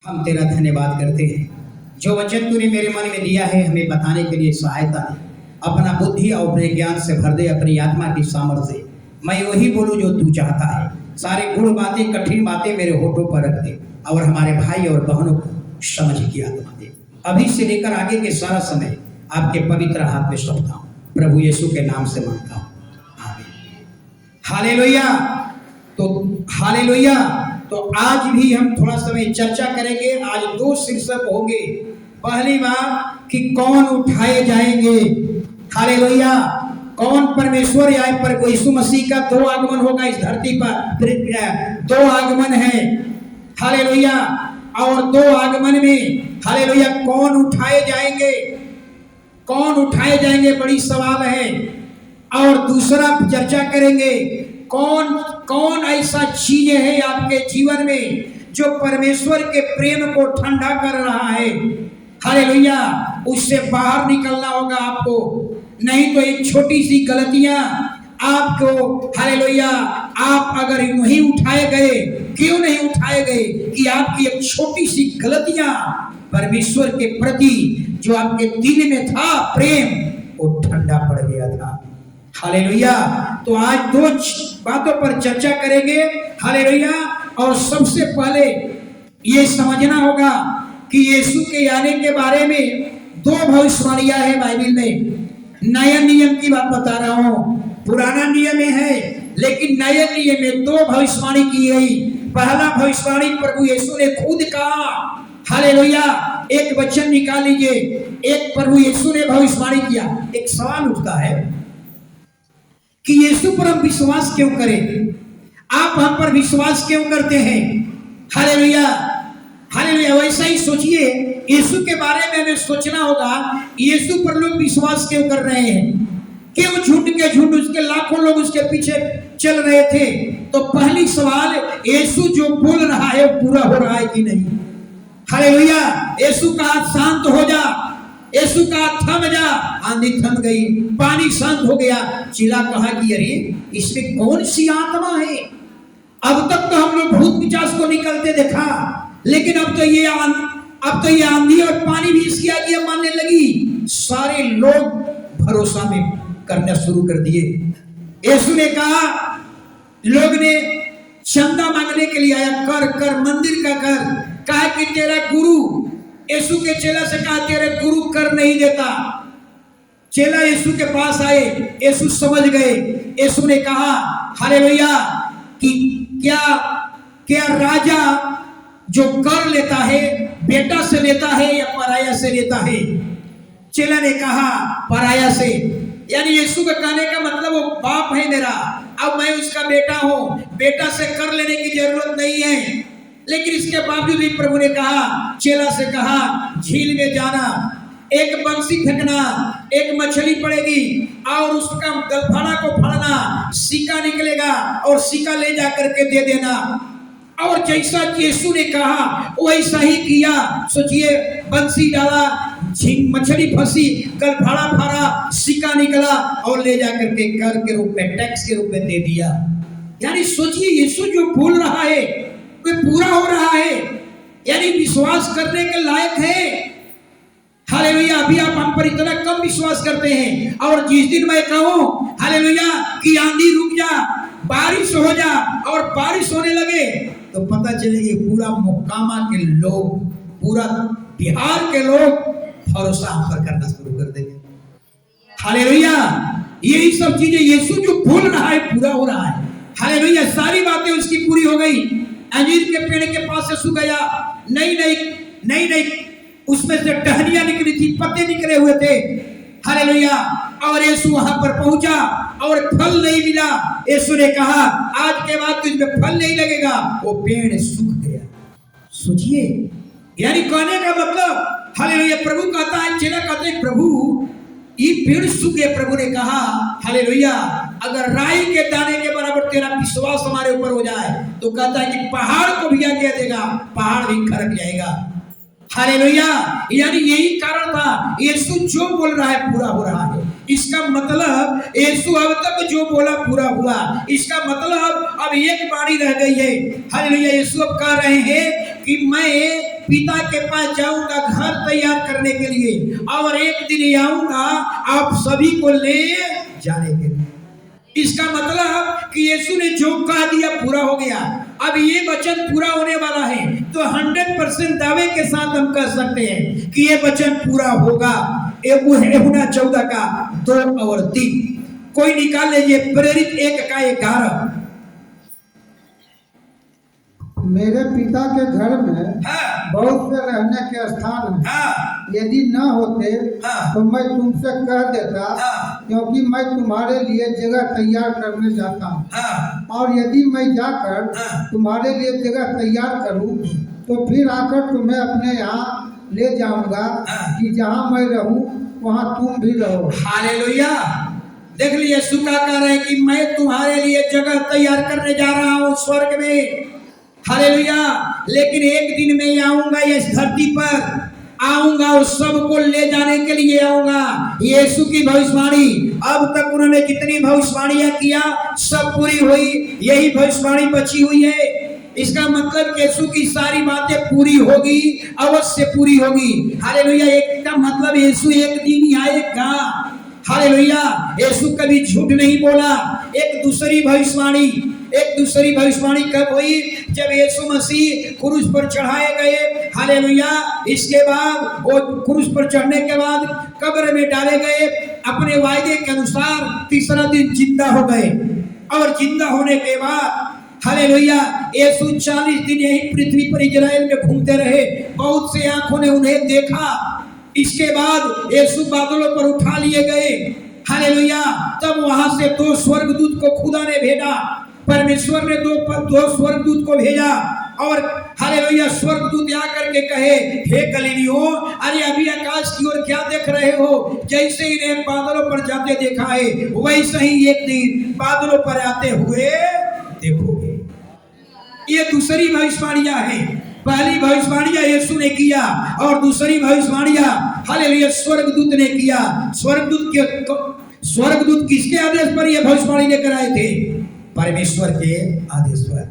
हम तेरा धन्यवाद करते हैं जो वचन तूने मेरे मन में दिया है हमें बताने के लिए सहायता दे। अपना बुद्धि और अपने ज्ञान से भर दे, अपनी आत्मा की सामर्थ्य से मैं वही बोलूं जो तू चाहता है। सारे गुण बातें, कठिन बातें मेरे होठों पर रख दे और हमारे भाई और बहनों को समझ की आत्मा दे। अभी से लेकर आगे के सारा समय आपके पवित्र हाथ में सौंपता हूँ, प्रभु यीशु के नाम से मांगता हूँ, आमीन। हालेलुया। हालेलुया। तो आज भी हम थोड़ा समय चर्चा करेंगे। आज दो शीर्षक होंगे। पहली बात कि कौन उठाए जाएंगे। हालेलुया। कौन परमेश्वर या पर यीशु मसीह का दो आगमन होगा इस धरती पर। दो आगमन है। हालेलुया। और दो आगमन में हालेलुया कौन उठाए जाएंगे, कौन उठाए जाएंगे, बड़ी सवाल है। और दूसरा चर्चा करेंगे कौन कौन ऐसा चीज है आपके जीवन में जो परमेश्वर के प्रेम को ठंडा कर रहा है। हालेलुया। उससे बाहर निकलना होगा आपको, नहीं तो एक छोटी सी गलतियां आपको, हालेलुया, आप अगर नहीं उठाए गए, क्यों नहीं उठाए गए कि आपकी एक छोटी सी गलतियां परमेश्वर के प्रति जो आपके दिल में था प्रेम वो ठंडा पड़ गया था। हालेलुया। तो आज दो बातों पर चर्चा करेंगे। हालेलुया। और सबसे पहले ये समझना होगा कि यीशु के आने के बारे में दो भविष्यवाणियां है बाइबल में। नया नियम की बात बता रहा हूं, पुराना नियम में है लेकिन नए नियम में दो भविष्यवाणी की गई। पहला भविष्यवाणी प्रभु यीशु ने खुद कहा। हालेलुया। एक वचन निकाल लीजिए, एक प्रभु यीशु ने भविष्यवाणी किया। एक सवाल उठता है कि यीशु पर हम विश्वास क्यों करें? आप हम पर विश्वास क्यों करते हैं? हालेलुया। हालेलुया। वैसा ही सोचिए, यीशु के बारे में हमें सोचना होगा, यीशु पर लोग विश्वास क्यों कर रहे हैं? क्यों झूठ के झूठ उसके लाखों लोग उसके पीछे चल रहे थे? तो पहली सवाल, यीशु जो बोल रहा है पूरा हो रहा है कि नहीं? हालेलुया। यीशु कहा शांत हो जा, यीशु कहा थम जा, आंधी थम गई, पानी शांत हो गया। चिल्ला कहा कि अरे इसमें कौन सी आत्मा है? अब तक तो हम लोग भूत पिशाच को निकलते देखा, लेकिन अब तो ये आंधी और पानी भी इसकी आज्ञा मानने लगी। सारे लोग भरोसा में करना शुरू कर दिए। यीशु ने कहा, लोग ने चंदा मांगने के लिए आया, कर कर मंदिर का कर। कहा कि तेरा गुरु, यीशु के चेला से कहा तेरे गुरु कर नहीं देता। चेला यीशु के पास आए, यीशु समझ गए। यीशु ने कहा हालेलुया कि क्या राजा जो कर लेता है बेटा से लेता है या पराया से लेता है? चेला ने कहा पराया से। यानी यीशु का कहने का मतलब वो बाप है मेरा, अब मैं उसका बेटा हूं, बेटा से कर लेने की जरूरत नहीं है। लेकिन इसके बावजूद भी प्रभु ने कहा, चेला से कहा झील में जाना, एक बंसी फेंकना, एक मछली पड़ेगी और उसका गलफाना को फाड़ना, सिक्का निकलेगा और सिक्का ले जा करके दे देना। और जैसा यीशु ने कहा वैसा ही किया। सोचिए, बंसी डाला, मछली फंसी, गलफाना फाड़ा, सिक्का निकला और ले जा करके कर के रूप में, टैक्स के रूप में दे दिया। यानी सोचिए, यीशु जो बोल रहा है वे पूरा हो रहा है, यानी विश्वास करने के लायक है। हालेलुया। अभी आप हम पर इतना कम विश्वास करते हैं, और जिस दिन मैं कहूं हालेलुया कि आंधी रुक जा, बारिश हो जा, और बारिश होने लगे तो पता चलेगी पूरा मोकामा के लोग, पूरा बिहार के लोग भरोसा हम पर करना शुरू कर देंगे। हालेलुया। यही सब चीजें यीशु जो बोल रहा है पूरा हो रहा है। हालेलुया। सारी बातें उसकी पूरी हो गई। अंजीर के पेड़ के पास यीशु गया, नई उसमें से टहनियां निकली थी, पत्ते निकले हुए थे। हालेलुया। और यीशु वहां पर पहुंचा और फल नहीं मिला। यीशु ने कहा आज के बाद तुझमें फल नहीं लगेगा, वो पेड़ सूख गया। सोचिए, यानी कहने का मतलब हालेलुया, प्रभु कहता है, चेला कहते हैं प्रभु ये पेड़ सूख गए। प्रभु ने कहा हालेलुया, अगर राई के दाने के बराबर तेरा विश्वास हमारे ऊपर हो जाए तो कहता है कि पहाड़ को भी आज्ञा देगा, पहाड़ भी खड़क जाएगा। हालेलुया। यानी यही कारण था, यीशु जो बोल रहा है पूरा हो रहा है। इसका मतलब यीशु अब तक जो बोला पूरा हुआ। इसका मतलब अब एक बारी रह गई है। हालेलुया। यीशु अब कह रहे हैं कि मैं पिता के पास जाऊंगा घर तैयार करने के लिए, और एक दिन आऊंगा आप सभी को ले जाने के लिए। इसका मतलब कि यीशु ने जो कह दिया पूरा हो गया। अब ये वचन पूरा होने वाला है, तो 100% दावे के साथ हम कह सकते हैं कि ये वचन पूरा होगा। यूहन्ना 14 का 2 और 3 कोई निकाल लीजिए। प्रेरित 1 का 11। मेरे पिता के घर में हाँ, बहुत से रहने के स्थान हैं। हाँ, यदि न होते हाँ, तो मैं तुमसे कह देता, हाँ, क्योंकि मैं तुम्हारे लिए जगह तैयार करने जाता हूँ। हाँ, और यदि मैं जाकर हाँ, तुम्हारे लिए जगह तैयार करूँ तो फिर आकर तुम्हें अपने यहाँ ले जाऊंगा, हाँ। कि जहाँ मैं रहूँ वहाँ तुम भी रहो। हालेलुया। देख लिए यीशु क्या कह रहे हैं कि मैं तुम्हारे लिए जगह तैयार करने जा रहा हूँ स्वर्ग में। हालेलुया। लेकिन एक दिन मैं आऊंगा इस धरती पर, आऊंगा उस सबको ले जाने के लिए आऊंगा। यीशु की भविष्यवाणी, अब तक उन्होंने जितनी भविष्यवाणियां किया सब पूरी हुई, यही भविष्यवाणी बची हुई है। इसका मतलब यीशु की सारी बातें पूरी होगी, अवश्य पूरी होगी। हालेलुया। एक का मतलब यीशु एक दिन ही आएगा। हालेलुया। यीशु कभी झूठ नहीं बोला। एक दूसरी भविष्यवाणी कब हुई? जब यीशु मसीह क्रूस पर चढ़ाए गए। हालेलुया। इसके बाद वो क्रूस पर चढ़ने के बाद कब्र में डाले गए, अपने वायदे के अनुसार तीसरा दिन जिंदा हो गए, और जिंदा होने के बाद हालेलुया यीशु 40 दिन यही पृथ्वी पर इजराइल में घूमते रहे। बहुत से आंखों ने उन्हें देखा। इसके बाद यीशु बादलों पर उठा लिए गए। हालेलुया। तब वहां से 2 स्वर्गदूत को खुदा ने भेजा। परमेश्वर ने 2 स्वर्गदूत को भेजा, और हालेलुया स्वर्गदूत आकर के कहे, हे गलीलियों, अरे अभी आकाश की ओर क्या देख रहे हो? जैसे इन्हें बादलों पर जाते देखा है, वैसे ही एक दिन बादलों पर आते हुए देखोगे। ये दूसरी भविष्यवाणियां हैं। पहली भविष्यवाणियां यीशु ने किया, और दूसरी भविष्यवाणियां हालेलुया स्वर्गदूत ने किया। स्वर्गदूत किसके आदेश पर यह भविष्यवाणी लेकर आए थे? परमेश्वर के आदेश पर।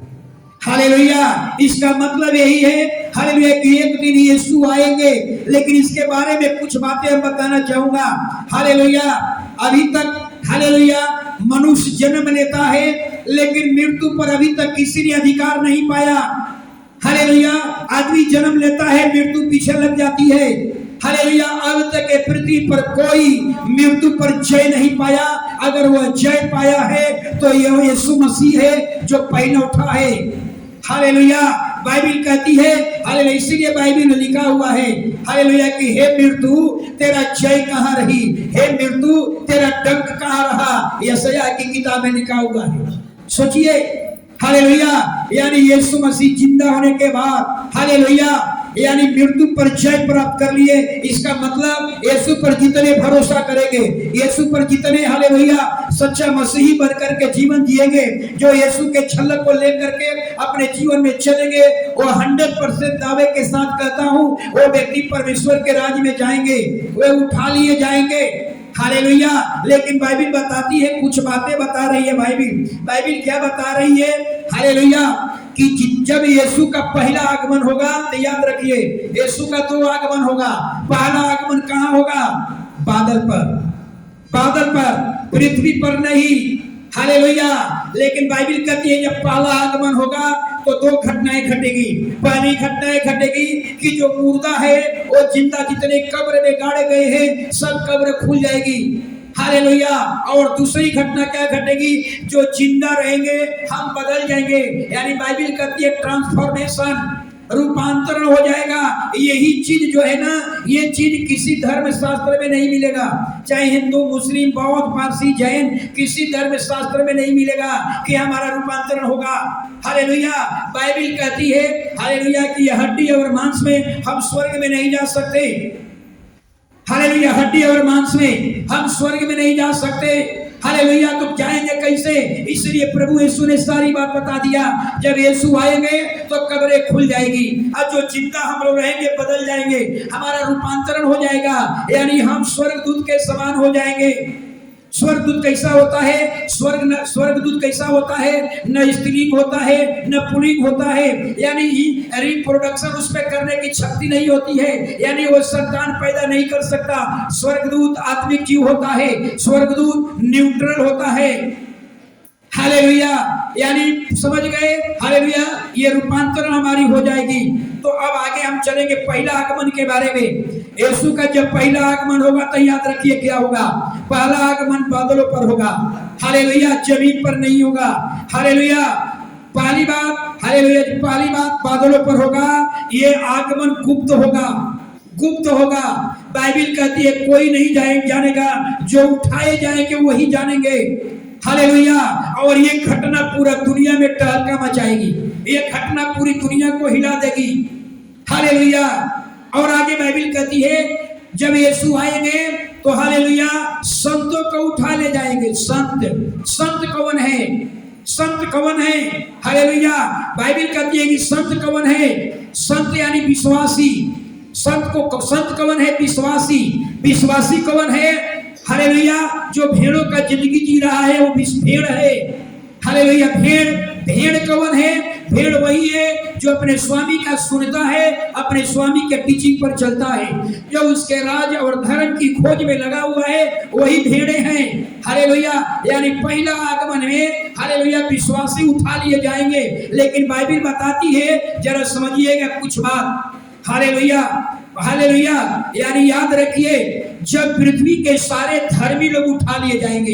हालेलुया। इसका मतलब यही है हालेलुया कि एक दिन यीशु आएंगे। लेकिन इसके बारे में कुछ बातें हम बताना चाहूंगा। हालेलुया। अभी तक हालेलुया मनुष्य जन्म लेता है, लेकिन मृत्यु पर अभी तक किसी ने अधिकार नहीं पाया। हालेलुया। आदमी जन्म लेता है, मृत्यु पीछे लग जाती है। हालेलुया। अब तक पृथ्वी पर कोई मृत्यु पर जय नहीं पाया। अगर वह जय पाया है तो यह यीशु मसीह है जो पहले उठा है। हालेलुया। बाइबिल कहती है, हालेलुया, इसीलिए बाइबिल में लिखा हुआ है हालेलुया कि हे मृत्यु तेरा जय कहाँ रही, हे मृत्यु तेरा डंक कहाँ रहा। यशायाह की किताब में लिखा हुआ है। सोचिए हालेलुया, यानी यीशु मसीह जिंदा होने के बाद हालेलुया यानी मृत्यु पर जय प्राप्त कर लिए। इसका मतलब यीशु पर जितने भरोसा करेंगे, यीशु पर जितने हालेलुया सच्चा मसीही बनकर के जीवन जिएंगे, जो यीशु के छलक को लेकर के अपने जीवन में चलेंगे, वो 100% दावे के साथ कहता हूँ वो व्यक्ति परमेश्वर के राज्य में जाएंगे, वे उठा लिए जाएंगे। हालेलुया। लेकिन बाइबिल बताती है, कुछ बातें बता रही है बाइबिल क्या बता रही है? हालेलुया कि जब यीशु का पहला आगमन होगा, तो याद रखिए यीशु का 2 आगमन होगा। पहला आगमन कहाँ होगा? बादल पर, पृथ्वी पर नहीं। हालेलुया। लेकिन बाइबिल कहती है जब पहला आगमन होगा तो 2 घटनाएं घटेगी। पहली घटनाएं घटेगी कि जो मुर्दा है वो जिंदा, जितने कब्र में गाड़े गए हैं सब कब्र खुल जाएगी। हालेलुया। और दूसरी घटना क्या घटेगी? जो जिंदा रहेंगे हम बदल जाएंगे। यानी बाइबिल कहती है ट्रांसफॉर्मेशन, रूपांतरण हो जाएगा। यही चीज जो है ना, ये चीज किसी धर्म शास्त्र में नहीं मिलेगा। चाहे हिंदू, मुस्लिम, बौद्ध, पारसी, जैन, किसी धर्म शास्त्र में नहीं मिलेगा कि हमारा रूपांतरण होगा। हालेलुया। बाइबिल कहती है हालेलुया कि हड्डी और मांस में हम स्वर्ग में नहीं जा सकते। हालेलुया। हड्डी और मांस में हम स्वर्ग में नहीं जा सकते। हालेलुया। तो जाएंगे कैसे? इसलिए प्रभु यीशु ने सारी बात बता दिया। जब यीशु आएंगे तो कब्रें खुल जाएगी, और जो जिंदा हम लोग रहेंगे बदल जाएंगे, हमारा रूपांतरण हो जाएगा, यानी हम स्वर्गदूत के समान हो जाएंगे। स्वर्गदूत कैसा होता है? स्वर्गदूत कैसा होता है? न स्त्रीलिंग होता है न पुल्लिंग होता है, यानी रिप्रोडक्शन उसमें करने की शक्ति नहीं होती है, यानी वो संतान पैदा नहीं कर सकता। स्वर्गदूत आत्मिक जीव होता है, स्वर्गदूत न्यूट्रल होता है। हालेलुया, यानी समझ गए? हालेलुया, ये रूपांतरण हमारी हो जाएगी। तो अब आगे हम चलेंगे पहला आगमन के बारे में। यीशु का जब पहला आगमन होगा तो याद रखिए क्या होगा? पहला आगमन बादलों पर होगा। हालेलुया, जमीन पर नहीं होगा। हालेलुया, पहली बात, हालेलुया, पहली बात बादलों पर होगा। ये आगमन गुप्त होगा, गुप्त होगा। बाइबिल कहती है कोई नहीं जानेगा, जो उठाए जाएंगे वही जानेंगे। हालेलुया, और ये घटना पूरा दुनिया में तहलका मचाएगी, ये घटना पूरी दुनिया को हिला देगी। हालेलुया, और आगे बाइबिल कहती है जब यीशु आएंगे तो हालेलुया संतों को उठा ले जाएंगे। संत कौन है? संत कौन है? हालेलुया, बाइबिल कहती है कि संत कौन है? संत यानी विश्वासी। संत कौन है? विश्वासी। विश्वासी कौन है? हालेलुया, जो भेड़ों का जिंदगी जी रहा है वो भेड़ है। हालेलुया, भेड़ कौन है? भेड़ वही है जो अपने स्वामी का सुनता है, अपने स्वामी के टीचिंग पर चलता है, जो उसके राज और धर्म की खोज में लगा हुआ है, वही भेड़े हैं। हालेलुया, यानी पहला आगमन में हालेलुया विश्वासी उठा लिए जाएंगे। लेकिन बाइबिल बताती है, जरा समझिएगा कुछ बात। हालेलुया, हालेलुया, यानी याद रखिए जब पृथ्वी के सारे धर्मी लोग उठा लिए जाएंगे,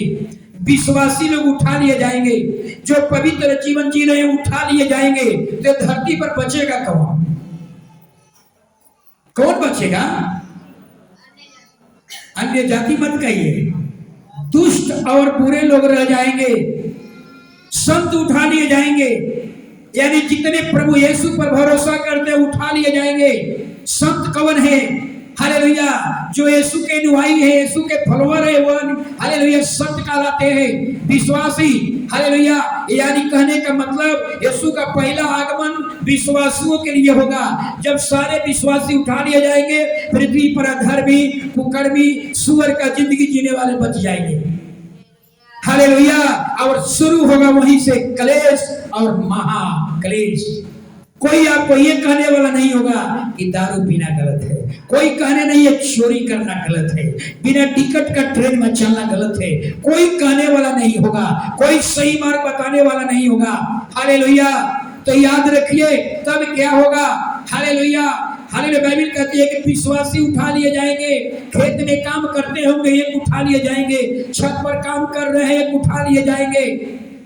विश्वासी लोग उठा लिए जाएंगे, जो पवित्र जीवन जी रहे उठा लिए जाएंगे, तो धरती पर बचेगा कौन? कौन बचेगा? अन्य जाति मत कहिए, दुष्ट और बुरे लोग रह जाएंगे। संत उठा लिए जाएंगे, यानी जितने प्रभु यीशु पर भरोसा करते उठा लिए जाएंगे। संत कौन है? हालेलुया, जो यीशु के अनुयायी है, यीशु के फॉलोअर है, वो हालेलुया संत कहलाते हैं। विश्वासी, हालेलुया, यानी कहने का मतलब यीशु का पहला आगमन विश्वासियों के लिए होगा। जब सारे विश्वासी उठा लिए जाएंगे, पृथ्वी पर अधर्मी, कुकर्मी, सुअर का जिंदगी जीने वाले बच जाएंगे। हालेलुया, और शुरू होगा वहीं से कलेश और महाक्लेश। कोई आपको ये कहने वाला नहीं होगा कि दारू पीना गलत है, कोई कहने नहीं है चोरी करना गलत है, बिना टिकट का ट्रेन में चलना गलत है, कोई कहने वाला नहीं होगा, कोई सही मार्ग बताने वाला नहीं होगा। हालेलुया, तो याद रखिए तब क्या होगा? हालेलुया, हालेलुया, बाइबिल कहती है कि विश्वासी उठा लिए जाएंगे। खेत में काम करते होंगे, एक उठा लिए जाएंगे। छत पर काम कर रहे हैं, एक उठा लिए जाएंगे।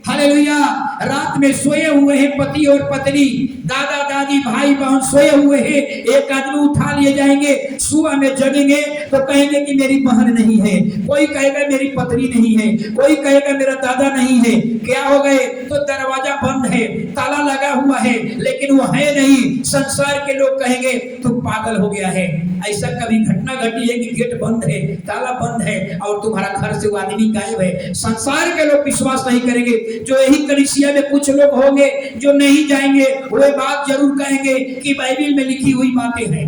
हालेलुया, रात में सोए हुए हैं पति और पत्नी, दादा दादी भाई बहन सोए हुए हैं, एक आदमी उठा लिए जाएंगे। सुबह में जगेंगे तो कहेंगे कि मेरी बहन नहीं है, कोई कहेगा मेरी पत्नी नहीं है, कोई कहेगा मेरा दादा नहीं है। क्या हो गए? तो दरवाजा बंद है, ताला लगा हुआ है, लेकिन वो है नहीं। संसार के लोग कहेंगे तू पागल हो गया है। ऐसा कभी घटना घटी है कि गेट बंद है, ताला बंद है और तुम्हारा घर से वो आदमी गायब है? संसार के लोग विश्वास नहीं करेंगे। जो यही कलीसिया में कुछ लोग होंगे जो नहीं जाएंगे, वो बात जरूर कहेंगे कि बाइबिल में लिखी हुई बातें हैं।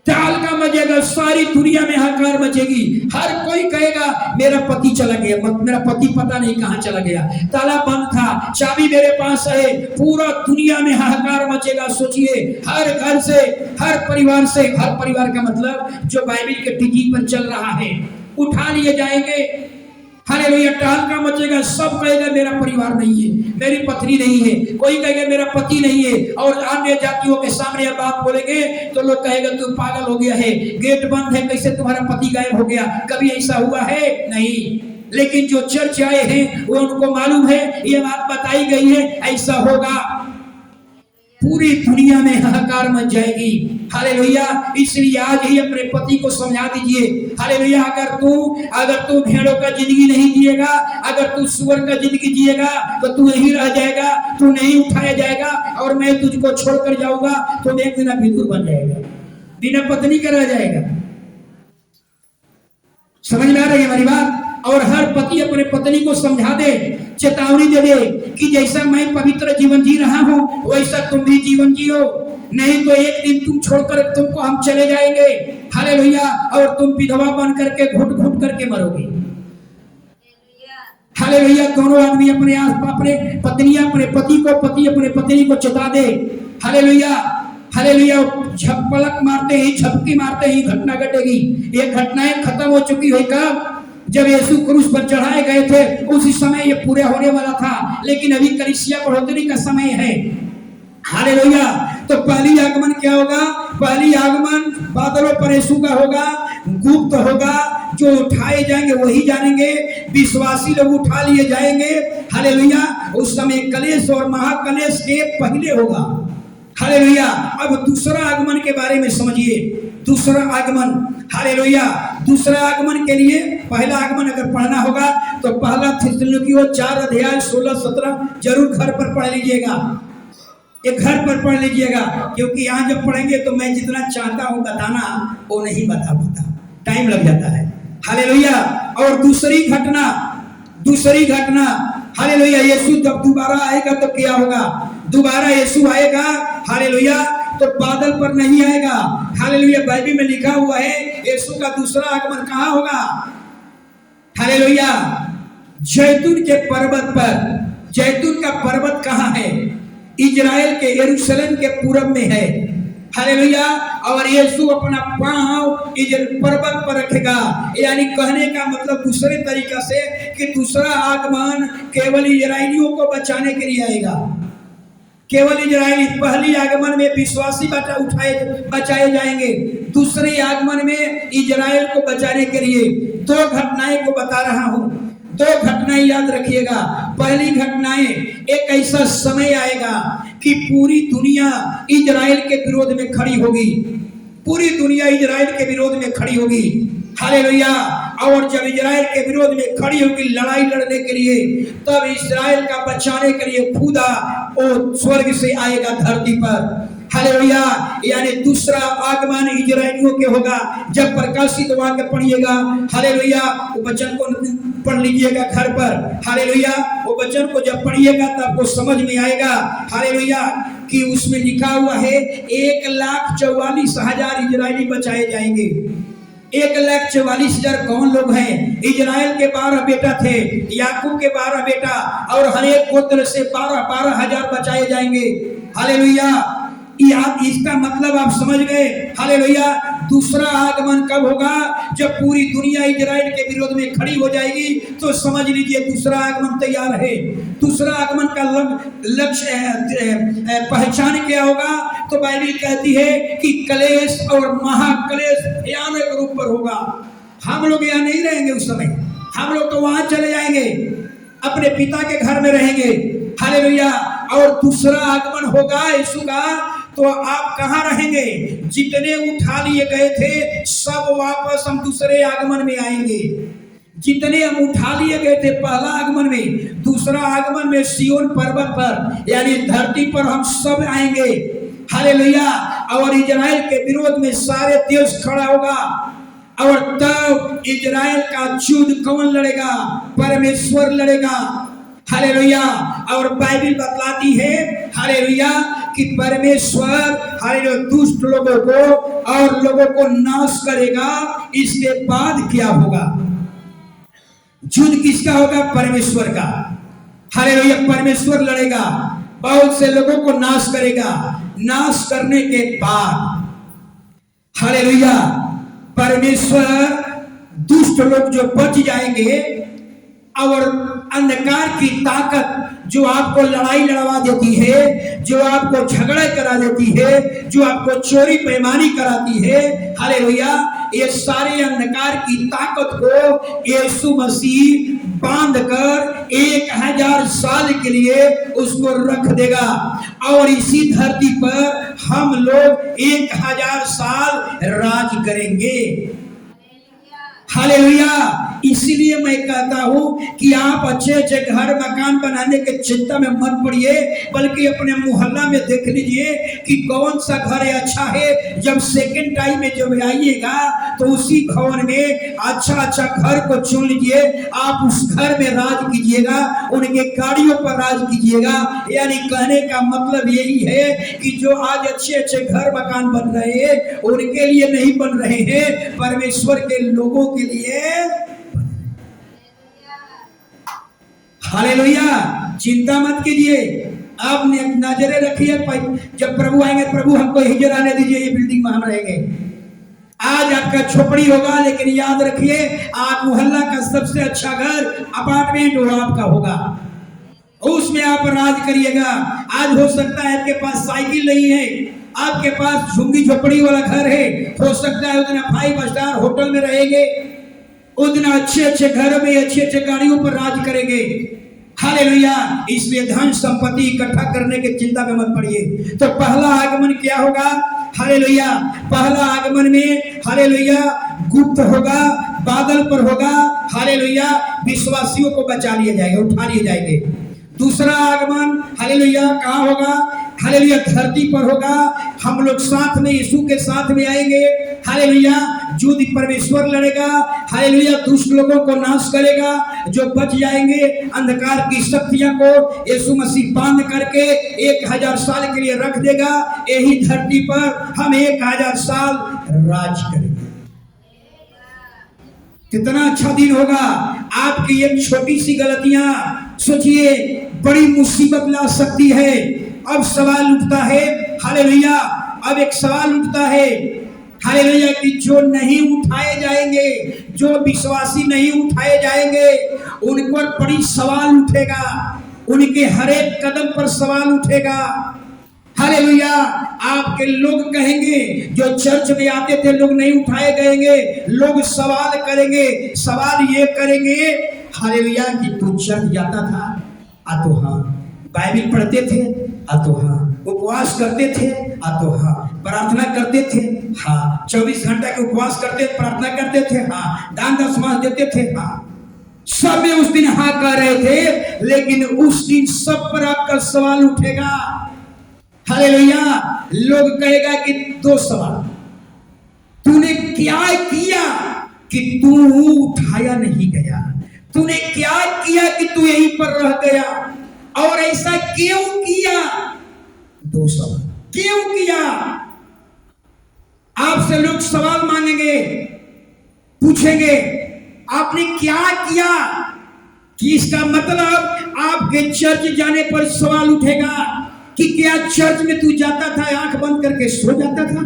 तहलका मचेगा, सारी दुनिया में हाहाकार मचेगी। हर कोई कहेगा मेरा पति चला गया, मेरा पति पता नहीं कहां चला गया, ताला बंद था, चाबी मेरे पास है। पूरा दुनिया में हाहाकार मचेगा। सोचिए, हर घर से, हर परिवार से, हर परिवार का मतलब जो बाइबिल के टीचिंग पर चल रहा है, उठा लिए जाएंगे। हालेलुया, तहलका मचेगा। सब कहेगा मेरा परिवार नहीं है, मेरी पत्नी नहीं है, कोई कहेगा मेरा पति नहीं है। और अन्य जातियों के सामने यह बात बोलेंगे तो लोग कहेगा तू पागल हो गया है, गेट बंद है, कैसे तुम्हारा पति गायब हो गया? कभी ऐसा हुआ है? नहीं। लेकिन जो चर्च आए हैं वो उनको मालूम है, ये बात बताई गई है, ऐसा होगा। पूरी दुनिया में हाहाकार मच जाएगी। हालेलुया, इसलिए आज ही अपने पति को समझा दीजिए। हालेलुया, अगर तू भेड़ों का जिंदगी नहीं जिएगा, अगर तू सुअर का जिंदगी जिएगा तो तू यहीं रह जाएगा, तू नहीं उठाया जाएगा, और मैं तुझको छोड़कर जाऊंगा तो एक दिन विधुर बन जाएगा, बिना पत्नी का रह जाएगा। समझ में आ रही है हमारी बात? और हर पति अपने पत्नी को समझा दे, चेतावनी दे दे कि जैसा मैं पवित्र जीवन जी रहा हूं वैसा तुम भी जीवन जियो, नहीं तो एक दिन तुम छोड़कर तुमको हम चले जाएंगे। हालेलुया, और तुम विधवा बन करके घुट घुट करके मरोगे। हालेलुया। दोनों आदमी अपने अपने पत्नियां अपने पति को, पति अपने पत्नी को चिता दे। Hallelujah hallelujah. पलक मारते ही, झपकी मारते ही घटना घटेगी। ये घटनाएं खत्म हो चुकी हुई कब? जब यीशु क्रूस पर चढ़ाए गए थे, उसी समय ये पूरा होने वाला था। लेकिन अभी कलीसिया बढ़ोतरी का समय है। हालेलुया। तो पहली आगमन क्या होगा? पहली आगमन बादलों पर यीशु का होगा, गुप्त होगा। जो उठाए जाएंगे वही जानेंगे, विश्वासी लोग उठा लिए जाएंगे। हालेलुया। उस समय कलेश और महाकलेश के पहले होगा। हालेलुया। अब दूसरा आगमन के बारे में समझिए। दूसरा आगमन, हालेलुया। दूसरा आगमन के लिए पहला आगमन अगर पढ़ना होगा तो पहला थिस्सलुनीकियों 4 अध्याय 16-17 जरूर घर पर पढ़ लीजिएगा। एक घर पर पढ़ लीजिएगा, क्योंकि यहाँ जब पढ़ेंगे तो मैं जितना चाहता हूँ बताना वो नहीं बता पाता, टाइम लग जाता है। हालेलुया। और दूसरी घटना, हालेलुया, यीशु जब दोबारा आएगा तो क्या होगा? दोबारा यीशु आएगा, हालेलुया, तो बादल पर नहीं आएगा। हालेलुया। बाइबल में लिखा हुआ है यीशु का दूसरा आगमन कहाँ होगा? हालेलुया, जैतून के पर्वत पर। जैतून का पर्वत कहाँ है? इजराइल के यरूशलेम के पूरब में है। हालेलुया। और यीशु अपना पांव इस पर्वत पर रखेगा। यानी कहने का मतलब दूसरे तरीका से कि दूसरा आगमन केवल इजराइलियों को बचाने के लिए आएगा। केवल इजराइली। पहली आगमन में विश्वासी बचाए जाएंगे, दूसरे आगमन में इजराइल को बचाने के लिए। दो घटनाएं को बता रहा हूं, दो घटनाएं याद रखिएगा। पहली घटनाएं, एक ऐसा समय आएगा कि पूरी दुनिया इजराइल के विरोध में खड़ी होगी। पूरी दुनिया इजराइल के विरोध में खड़ी होगी। हालेलुया। और जब इजराइल के विरोध में खड़ी होगी लड़ाई लड़ने के लिए, तब इजराइल का बचाने के लिए खुदा वो स्वर्ग से आएगा धरती पर। हालेलुया। यानी दूसरा आगमन इजराइलियों के होगा। जब प्रकाशित वाक्य पढ़िएगा, हालेलुया, वो वचन को पढ़ लीजिएगा घर पर। हालेलुया। वो वचन को जब पढ़िएगा तब आपको समझ में आएगा, हालेलुया, कि उसमें लिखा हुआ है 1,44,000 इजरायली बचाए जाएंगे। 1,44,000 कौन लोग हैं? इजराइल के 12 बेटा थे, याकूब के 12 बेटा, और हर एक गोत्र से 12 हजार बचाए जाएंगे। हालेलुया। इसका मतलब आप समझ गए। हालेलुया। दूसरा आगमन कब होगा? जब पूरी दुनिया इजराइल के विरोध में खड़ी हो जाएगी, तो समझ लीजिए दूसरा आगमन तैयार है। दूसरा आगमन का लक्ष्य पहचान क्या होगा? तो बाइबल कहती है कि कलेश और महाकलेश भयानक रूप पर होगा। हम लोग यहाँ नहीं रहेंगे उस समय, हम लोग तो वहां चले जाएंगे, अपने पिता के घर में रहेंगे। हालेलुया। और दूसरा आगमन होगा यीशु का, तो आप कहाँ रहेंगे? जितने उठा लिए गए थे सब वापस हम दूसरे आगमन में आएंगे। जितने हम उठा लिए गए थे पहला आगमन में, दूसरा आगमन में सिय्योन पर्वत पर यानी धरती पर हम सब आएंगे। हालेलुया। और इजराइल के विरोध में सारे देश खड़ा होगा। और तब इजराइल का युद्ध कौन लड़ेगा? परमेश्वर लड़ेगा। हालेलुया। और बाइबल बतलाती है, हालेलुया, कि परमेश्वर हालेलुया दुष्ट लोगों को और लोगों को नाश करेगा। इसके बाद क्या होगा? युद्ध किसका होगा? परमेश्वर का। हालेलुया। परमेश्वर लड़ेगा, बहुत से लोगों को नाश करेगा। नाश करने के बाद हालेलुया परमेश्वर दुष्ट लोग जो बच जाएंगे, और अंधकार की ताकत जो आपको लड़ाई लड़वा देती है, जो आपको झगड़े करा देती है, जो आपको चोरी बेईमानी कराती है, हालेलुया, ये सारे अंधकार की ताकत को यीशु मसीह बांध कर 1000 साल के लिए उसको रख देगा। और इसी धरती पर हम लोग 1000 साल राज करेंगे। हालेलुया। इसीलिए मैं कहता हूं कि आप अच्छे अच्छे घर मकान बनाने के चिंता में मत पड़िए, बल्कि अपने मोहल्ला में देख लीजिए कि कौन सा घर अच्छा है। जब सेकंड टाइम में जब आइएगा तो उसी भवन में अच्छा अच्छा घर को चुन लीजिए। आप उस घर में राज कीजिएगा, उनके गाड़ियों पर राज कीजिएगा। यानी कहने का मतलब यही है कि जो आज अच्छे अच्छे घर मकान बन रहे हैं उनके लिए नहीं बन रहे हैं, परमेश्वर के लोगों के लिए। हालेलुया। चिंता मत कीजिए, आप नजरे रखिए, जब प्रभु आएंगे, प्रभु हमको हिजर आने दीजिए, ये बिल्डिंग में हम रहेंगे। आज आपका झोपड़ी होगा, लेकिन याद रखिए आप मोहल्ला का सबसे अच्छा घर अपार्टमेंट वो आपका होगा, उसमें आप राज करिएगा। आज हो सकता है आपके पास साइकिल नहीं है, आपके पास झुग्गी झोपड़ी वाला घर है, हो सकता है उस दिन 5 स्टार होटल में रहेंगे, उस दिन अच्छे अच्छे घरों में अच्छे अच्छे गाड़ियों पर राज करेंगे। हालेलुया। इसलिए धन संपत्ति इकट्ठा करने की चिंता में मत पड़िए। तो पहला आगमन क्या होगा? हालेलुया। पहला आगमन में हालेलुया गुप्त होगा, बादल पर होगा। हालेलुया। विश्वासियों को बचा लिए जाएंगे, उठा लिए जाएंगे। दूसरा आगमन हालेलुया कहाँ होगा? हालेलुया धरती पर होगा। हम लोग साथ में यीशु के साथ में आएंगे। हालेलुया। युद्ध परमेश्वर लड़ेगा। हालेलुया। दुष्ट लोगों को नाश करेगा। जो बच जाएंगे अंधकार की शक्तियां को यीशु मसीह बांध करके 1000 साल के लिए रख देगा। यही धरती पर हम 1000 साल राज करेंगे। कितना अच्छा दिन होगा। आपकी एक छोटी सी गलतियां सोचिए बड़ी मुसीबत ला सकती है। अब सवाल उठता है हालेलुया, अब एक सवाल उठता है हालेलुया कि जो नहीं उठाए जाएंगे, जो विश्वासी नहीं उठाए जाएंगे, उन पर बड़ी सवाल उठेगा, उनके हर एक कदम पर सवाल उठेगा। हालेलुया। आपके लोग कहेंगे जो चर्च में आते थे लोग नहीं उठाए गएंगे, लोग सवाल करेंगे, सवाल ये करेंगे हालेलुया कि तू चर्च जाता था? आ तो हाँ। बाइबल पढ़ते थे? आ तो हाँ। उपवास करते थे? आ तो हाँ। प्रार्थना करते थे? हाँ। 24 घंटा के उपवास करते, प्रार्थना करते थे? हाँ। दान दशमांश देते थे? हाँ। सब में उस दिन हाँ कह रहे थे, लेकिन उस दिन सब पर आपका सवाल उठेगा। हालेलुया। लोग कहेगा कि 2 सवाल, तूने क्या किया कि तू उठाया नहीं गया? तूने क्या किया कि तू यहीं पर रह गया? और ऐसा क्यों किया? 2 सवाल। क्यों किया? आपसे लोग सवाल मांगेंगे, पूछेंगे आपने क्या किया, कि इसका मतलब आपके चर्च जाने पर सवाल उठेगा कि क्या चर्च में तू जाता था आंख बंद करके सो जाता था?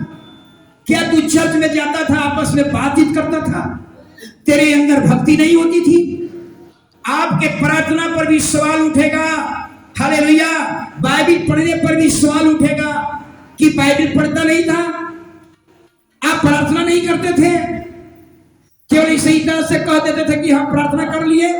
क्या तू चर्च में जाता था आपस में बातचीत करता था? तेरे अंदर भक्ति नहीं होती थी? आपके प्रार्थना पर भी सवाल उठेगा। हालेलुया। बाइबल पढ़ने पर भी सवाल उठेगा कि बाइबल पढ़ता नहीं था, आप प्रार्थना नहीं करते थे, केवल इसी तरह से कह देते थे कि हम प्रार्थना कर लिए।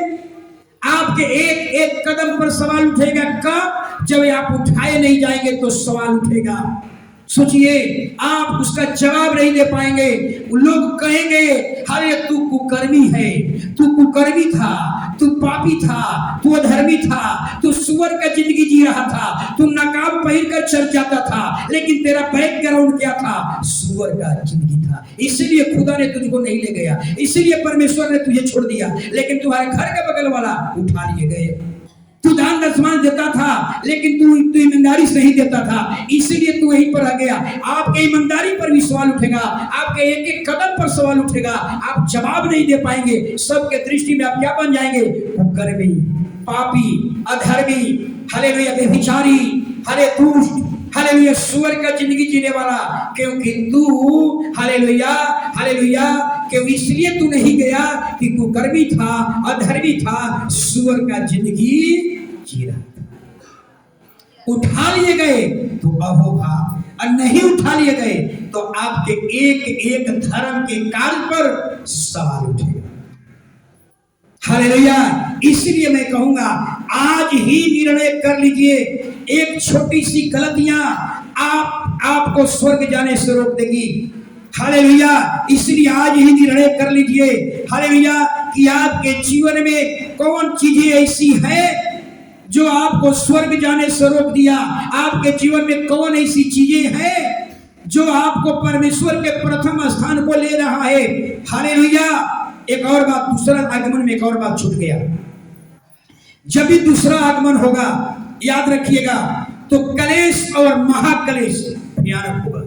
आपके एक एक कदम पर सवाल उठेगा। कब? जब आप उठाए नहीं जाएंगे तो सवाल उठेगा। सोचिए आप उसका जवाब नहीं दे पाएंगे। लोग कहेंगे अरे तू कुकर्मी है, तू कुकर्मी था, तू पापी था, तू अधर्मी था, तू सुअर का जिंदगी जी रहा था, तू नकाब पहनकर चर्च जाता था, लेकिन तेरा बैकग्राउंड क्या था? सुअर का जिंदगी था। इसीलिए खुदा ने तुझको नहीं ले गया, इसीलिए परमेश्वर ने तुझे छोड़ दिया। लेकिन तुम्हारे घर के बगल वाला उठा लिए गए। तू दान दशमांश देता था, लेकिन तू ईमानदारी से नहीं देता था, इसीलिए तू वहीं पर आ गया। आपके ईमानदारी पर भी सवाल उठेगा, आपके एक एक कदम पर सवाल उठेगा। आप जवाब नहीं दे पाएंगे। सबके दृष्टि में आप क्या बन जाएंगे? कुकर्मी, पापी, अधर्मी, हालेलुया व्यभिचारी, हरे दुष्ट, हालेलुया सुअर का जिंदगी जीने वाला। क्योंकि तू हालेलुया हालेलुया क्यों? इसलिए तू नहीं गया कि कुकर्मी था, अधर्मी था, सुअर का जिंदगी जी रहा था। उठा लिए गए तो अहोभा, और नहीं उठा लिए गए तो आपके एक एक धर्म के कार्य पर सवाल उठेगा। हालेलुया। इसलिए मैं कहूंगा आज ही निर्णय कर लीजिए। एक छोटी सी गलतियां आपको स्वर्ग जाने से रोक देगी। हालेलुया। इसलिए आज ही निर्णय कर लीजिए हालेलुया कि आपके जीवन में कौन चीजें ऐसी है जो आपको स्वर्ग जाने से रोक दिया। आपके जीवन में कौन ऐसी चीजें हैं जो आपको परमेश्वर के प्रथम स्थान को ले रहा है। हालेलुया। एक और बात, दूसरा आगमन में एक और बात छूट गया। जब भी दूसरा आगमन होगा याद रखिएगा तो कलेश और महाकलेश भयानक होगा।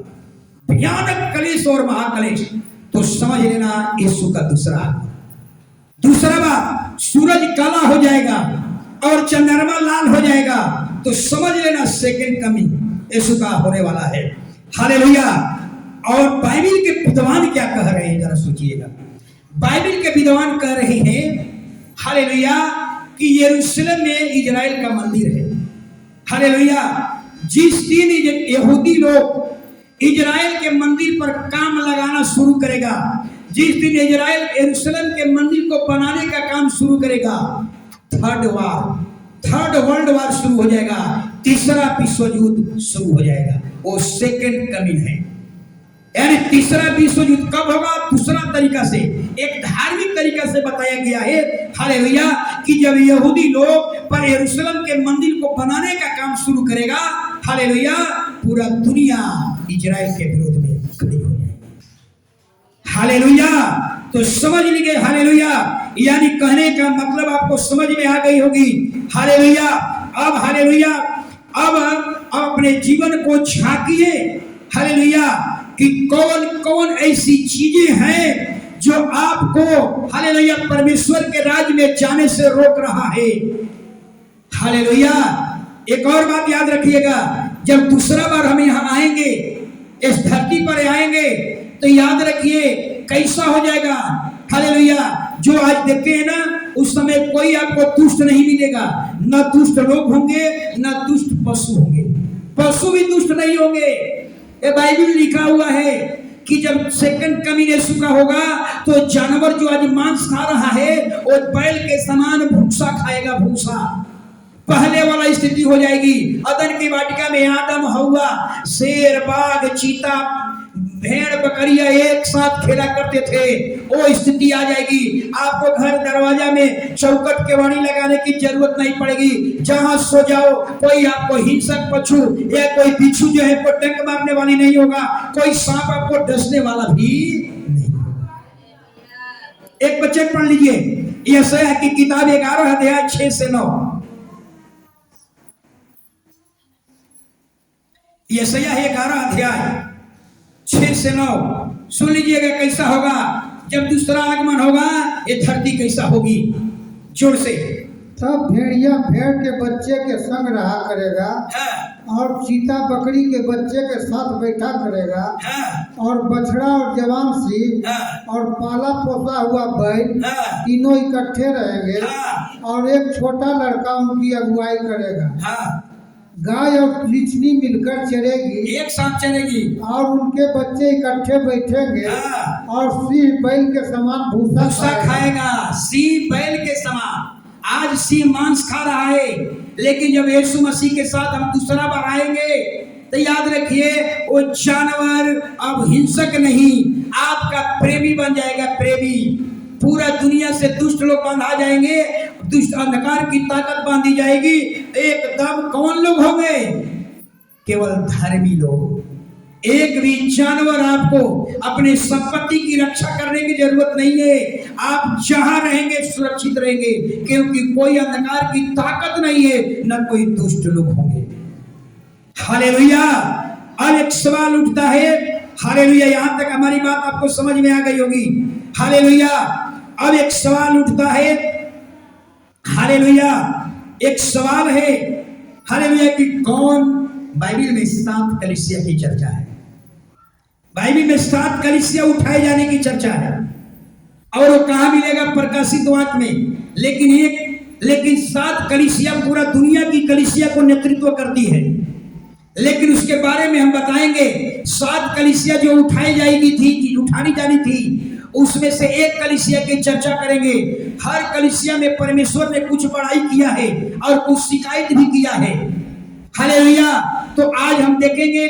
भयानक कलेश और महाकलेश। तो समझ लेना यीशु का दूसरा आगमन। दूसरा बात, सूरज काला हो जाएगा, और चंद्रमा लाल हो जाएगा तो समझ लेना सेकंड कमिंग यीशु का होने वाला है। हालेलुया। और बाइबल के विद्वान क्या कह रहे हैं जरा सोचिएगा। बाइबल के विद्वान कह रहे हैं हालेलुया कि यरूशलेम में इजराइल का मंदिर है। हालेलुया। जिस दिन यहूदी लोग इजराइल के मंदिर पर काम लगाना शुरू करेगा, जिस दिन इजराइल यरूशलेम के मंदिर को बनाने का काम शुरू करेगा, थर्ड वर्ल्ड वार शुरू हो जाएगा, तीसरा विश्व युद्ध शुरू हो जाएगा। वो सेकंड कमिंग है। यानी तीसरा विश्व युद्ध कब होगा? दूसरा तरीका से, एक धार्मिक तरीका से बताया गया है हालेलुया कि जब यहूदी लोग पर यरूशलेम के मंदिर को बनाने का काम शुरू करेगा, हालेलुया, पूरा दुनिया इजराइल के विरोध में खड़ी हो जाएगी। हालेलुया। तो समझ लीजिए हालेलुया, यानी कहने का मतलब आपको समझ में आ गई होगी। हालेलुया। अब हालेलुया, अब अपने जीवन को झांकिए हालेलुया कि कौन कौन ऐसी चीजें हैं जो आपको हालेलुया परमेश्वर के राज्य में जाने से रोक रहा है। हालेलुया। एक और बात याद रखिएगा, जब दूसरा बार हम यहाँ आएंगे, इस धरती पर आएंगे, तो याद रखिए कैसा हो जाएगा। हालेलुया। जो आज देखते हैं ना, उस समय कोई आपको दुष्ट नहीं मिलेगा, न दुष्ट लोग होंगे न दुष्ट पशु होंगे, पशु भी दुष्ट नहीं होंगे। ये बाइबल लिखा हुआ है कि जब सेकंड कमिंग यीशु का होगा तो जानवर जो आज मांस खा रहा है वो बैल के समान भूसा खाएगा, भूसा। पहले वाला स्थिति हो जाएगी। अदन की वाटिका में आदम हव्वा, शेर, बाघ, चीता, भेड़, बकरियां एक साथ खेला करते थे, वो स्थिति आ जाएगी। आपको घर दरवाजा में चौकट केवाड़ी लगाने की जरूरत नहीं पड़ेगी, जहां सो जाओ कोई आपको हिंसक पशु या कोई बिच्छू जो है को डंक मारने वाली नहीं होगा, कोई सांप आपको डसने वाला भी नहीं होगा। एक बच्चे पढ़ लीजिए यशायाह की किताब 11 अध्याय 6 से 9। यशायाह 11 अध्याय 6 से 9 सुन लीजिएगा कैसा होगा जब दूसरा आगमन होगा, ये धरती कैसा होगी। जोर से। तब भेड़िया भेड़ के बच्चे के संग रहा करेगा, और चीता बकरी के बच्चे के साथ बैठा करेगा, और बछड़ा और जवान सिंह और पाला पोसा हुआ बैल तीनों इकट्ठे रहेंगे, और एक छोटा लड़का उनकी अगुवाई करेगा। गाय और लिचनी मिलकर चरेगी, एक साथ चरेगी, और उनके बच्चे इकट्ठे बैठेंगे, और सिंह बैल के समान भूसा खाएगा। सिंह बैल के समान। आज सिंह मांस खा रहा है, लेकिन जब यीशु मसीह के साथ हम दूसरा बार आएंगे तो याद रखिए वो जानवर अब हिंसक नहीं, आपका प्रेमी बन जाएगा, प्रेमी। पूरा दुनिया से दुष्ट लोग बांधा जाएंगे, दुष्ट अंधकार की ताकत बांधी जाएगी। एकदम कौन लोग होंगे? केवल धर्मी लोग। एक भी जानवर आपको अपने संपत्ति की रक्षा करने की जरूरत नहीं है। आप जहां रहेंगे सुरक्षित रहेंगे, क्योंकि कोई अंधकार की ताकत नहीं है, न कोई दुष्ट लोग होंगे। हालेलुया। अब एक सवाल उठता है, हालेलुया, यहां तक हमारी बात आपको समझ में आ गई होगी। हालेलुया। अब एक सवाल उठता है, हालेलुया, एक सवाल है हालेलुया कि कौन, बाइबल में 7 कलीसिया की चर्चा है, बाइबल में 7 कलीसिया उठाए जाने की चर्चा है, और वो कहां मिलेगा? प्रकाशित वाक्य में। लेकिन 7 कलीसिया पूरा दुनिया की कलीसिया को नेतृत्व करती है, लेकिन उसके बारे में हम बताएंगे। 7 कलीसिया जो उठाई जानी थी, उसमें से एक कलीसिया की चर्चा करेंगे। हर कलीसिया में परमेश्वर ने कुछ बड़ाई किया है और कुछ शिकायत भी किया है। हालेलुया। तो आज हम देखेंगे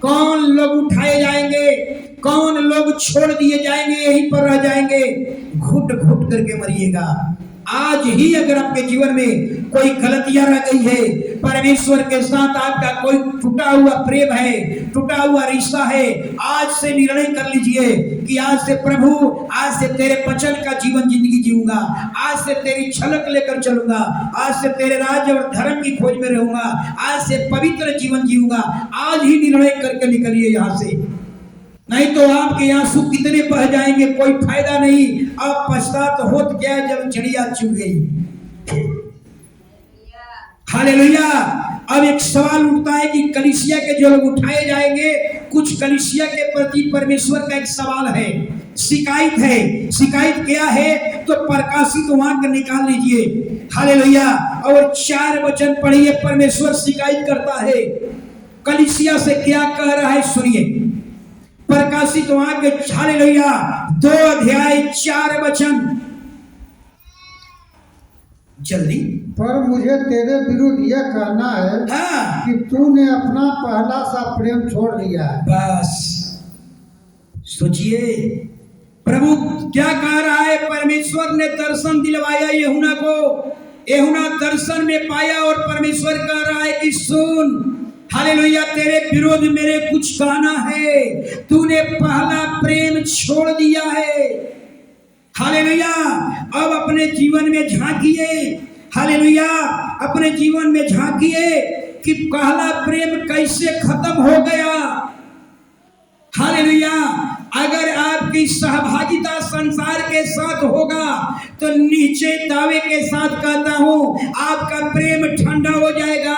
कौन लोग उठाए जाएंगे, कौन लोग छोड़ दिए जाएंगे, यहीं पर रह जाएंगे, घुट घुट करके मरिएगा। आज ही अगर आपके जीवन में कोई गलतियां रह गई है, परमेश्वर के साथ आपका कोई टूटा हुआ प्रेम है, टूटा हुआ रिश्ता है, आज से निर्णय कर लीजिए कि आज से प्रभु, आज से तेरे वचन का जीवन जिंदगी जीऊंगा, आज से तेरी झलक लेकर चलूंगा, आज से तेरे राज्य और धर्म की खोज में रहूंगा, आज से पवित्र जीवन जीऊंगा। आज ही निर्णय करके निकलिए यहाँ से, नहीं तो आपके आंसू कितने बह जाएंगे, कोई फायदा नहीं। अब पश्चात होत क्या जब चिड़िया चुग गई। हालेलुया। अब एक सवाल उठता है कि कलीसिया के जो लोग उठाए जाएंगे, कुछ कलीसिया के प्रति परमेश्वर का एक सवाल है, शिकायत है। शिकायत क्या है? तो प्रकाशित वाक्य निकाल लीजिए। हालेलुया। और 4 वचन पढ़िए। परमेश्वर शिकायत करता है कलीसिया से, क्या कह रहा है सुनिए। प्रकाशित वाक्य, हालेलुया, 2 अध्याय 4 वचन, जल्दी। पर मुझे तेरे विरुद्ध यह कहना है कि तूने अपना पहला सा प्रेम छोड़ दिया है। बस सोचिए, प्रभु क्या कह रहा है। परमेश्वर ने दर्शन दिलवाया यूहन्ना को, यूहन्ना दर्शन में पाया और परमेश्वर कह रहा है कि सुन, हालेलुया, तेरे विरोध मेरे कुछ कहना है, तूने पहला प्रेम छोड़ दिया है। हालेलुया। अब अपने जीवन में झांकिए, हालेलुया, अपने जीवन में झांकिए कि पहला प्रेम कैसे खत्म हो गया। हालेलुया। अगर आपकी सहभागिता संसार के साथ होगा तो नीचे दावे के साथ कहता हूं, आपका प्रेम ठंडा हो जाएगा।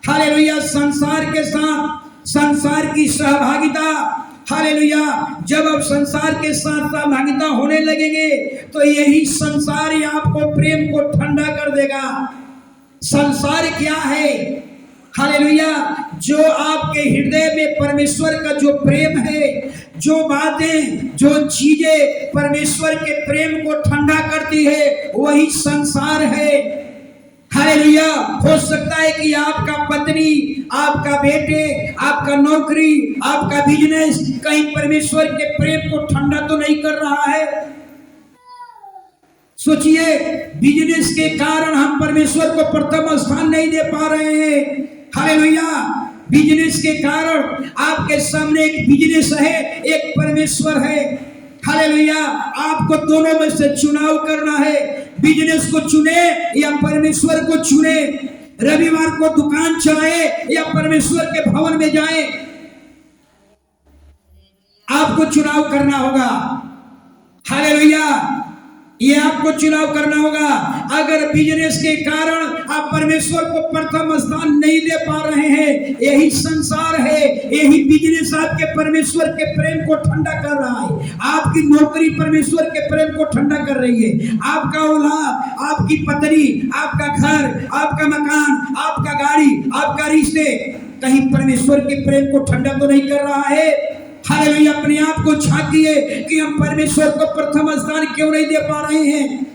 हालेलुया। संसार के साथ, संसार की सहभागिता, हालेलुया, जब अब संसार के साथ सहभागिता होने लगेंगे तो यही संसार ही आपको प्रेम को ठंडा कर देगा। संसार क्या है? हालेलुया, जो आपके हृदय में परमेश्वर का जो प्रेम है, जो बातें, जो चीजें परमेश्वर के प्रेम को ठंडा करती है, वही संसार है। हालेलुया। हो सकता है कि आपका पत्नी, आपका बेटे, आपका नौकरी, आपका बिजनेस कहीं परमेश्वर के प्रेम को ठंडा तो नहीं कर रहा है। सोचिए, बिजनेस के कारण हम परमेश्वर को प्रथम स्थान नहीं दे पा रहे हैं। हालेलुया। बिजनेस के कारण आपके सामने एक बिजनेस है, एक परमेश्वर है। हालेलुया। आपको दोनों में से चुनाव करना है, बिजनेस को चुने या परमेश्वर को चुने, रविवार को दुकान चलाए या परमेश्वर के भवन में जाए। आपको चुनाव करना होगा। हालेलुया। ये आपको चुनाव करना होगा। अगर बिजनेस के कारण आप परमेश्वर को प्रथम स्थान नहीं दे पा रहे हैं, यही संसार है, यही बिजनेस आपके परमेश्वर के प्रेम को ठंडा कर रहा है। आपकी नौकरी परमेश्वर के प्रेम को ठंडा कर रही है। आपका औलाद, आपकी पत्नी, आपका घर, आपका मकान, आपका गाड़ी, आपका रिश्ते कहीं परमेश्वर के प्रेम को ठंडा तो नहीं कर रहा है। हालेलुया। अपने आप को झांकिए कि हम परमेश्वर को प्रथम स्थान क्यों नहीं दे पा रहे हैं।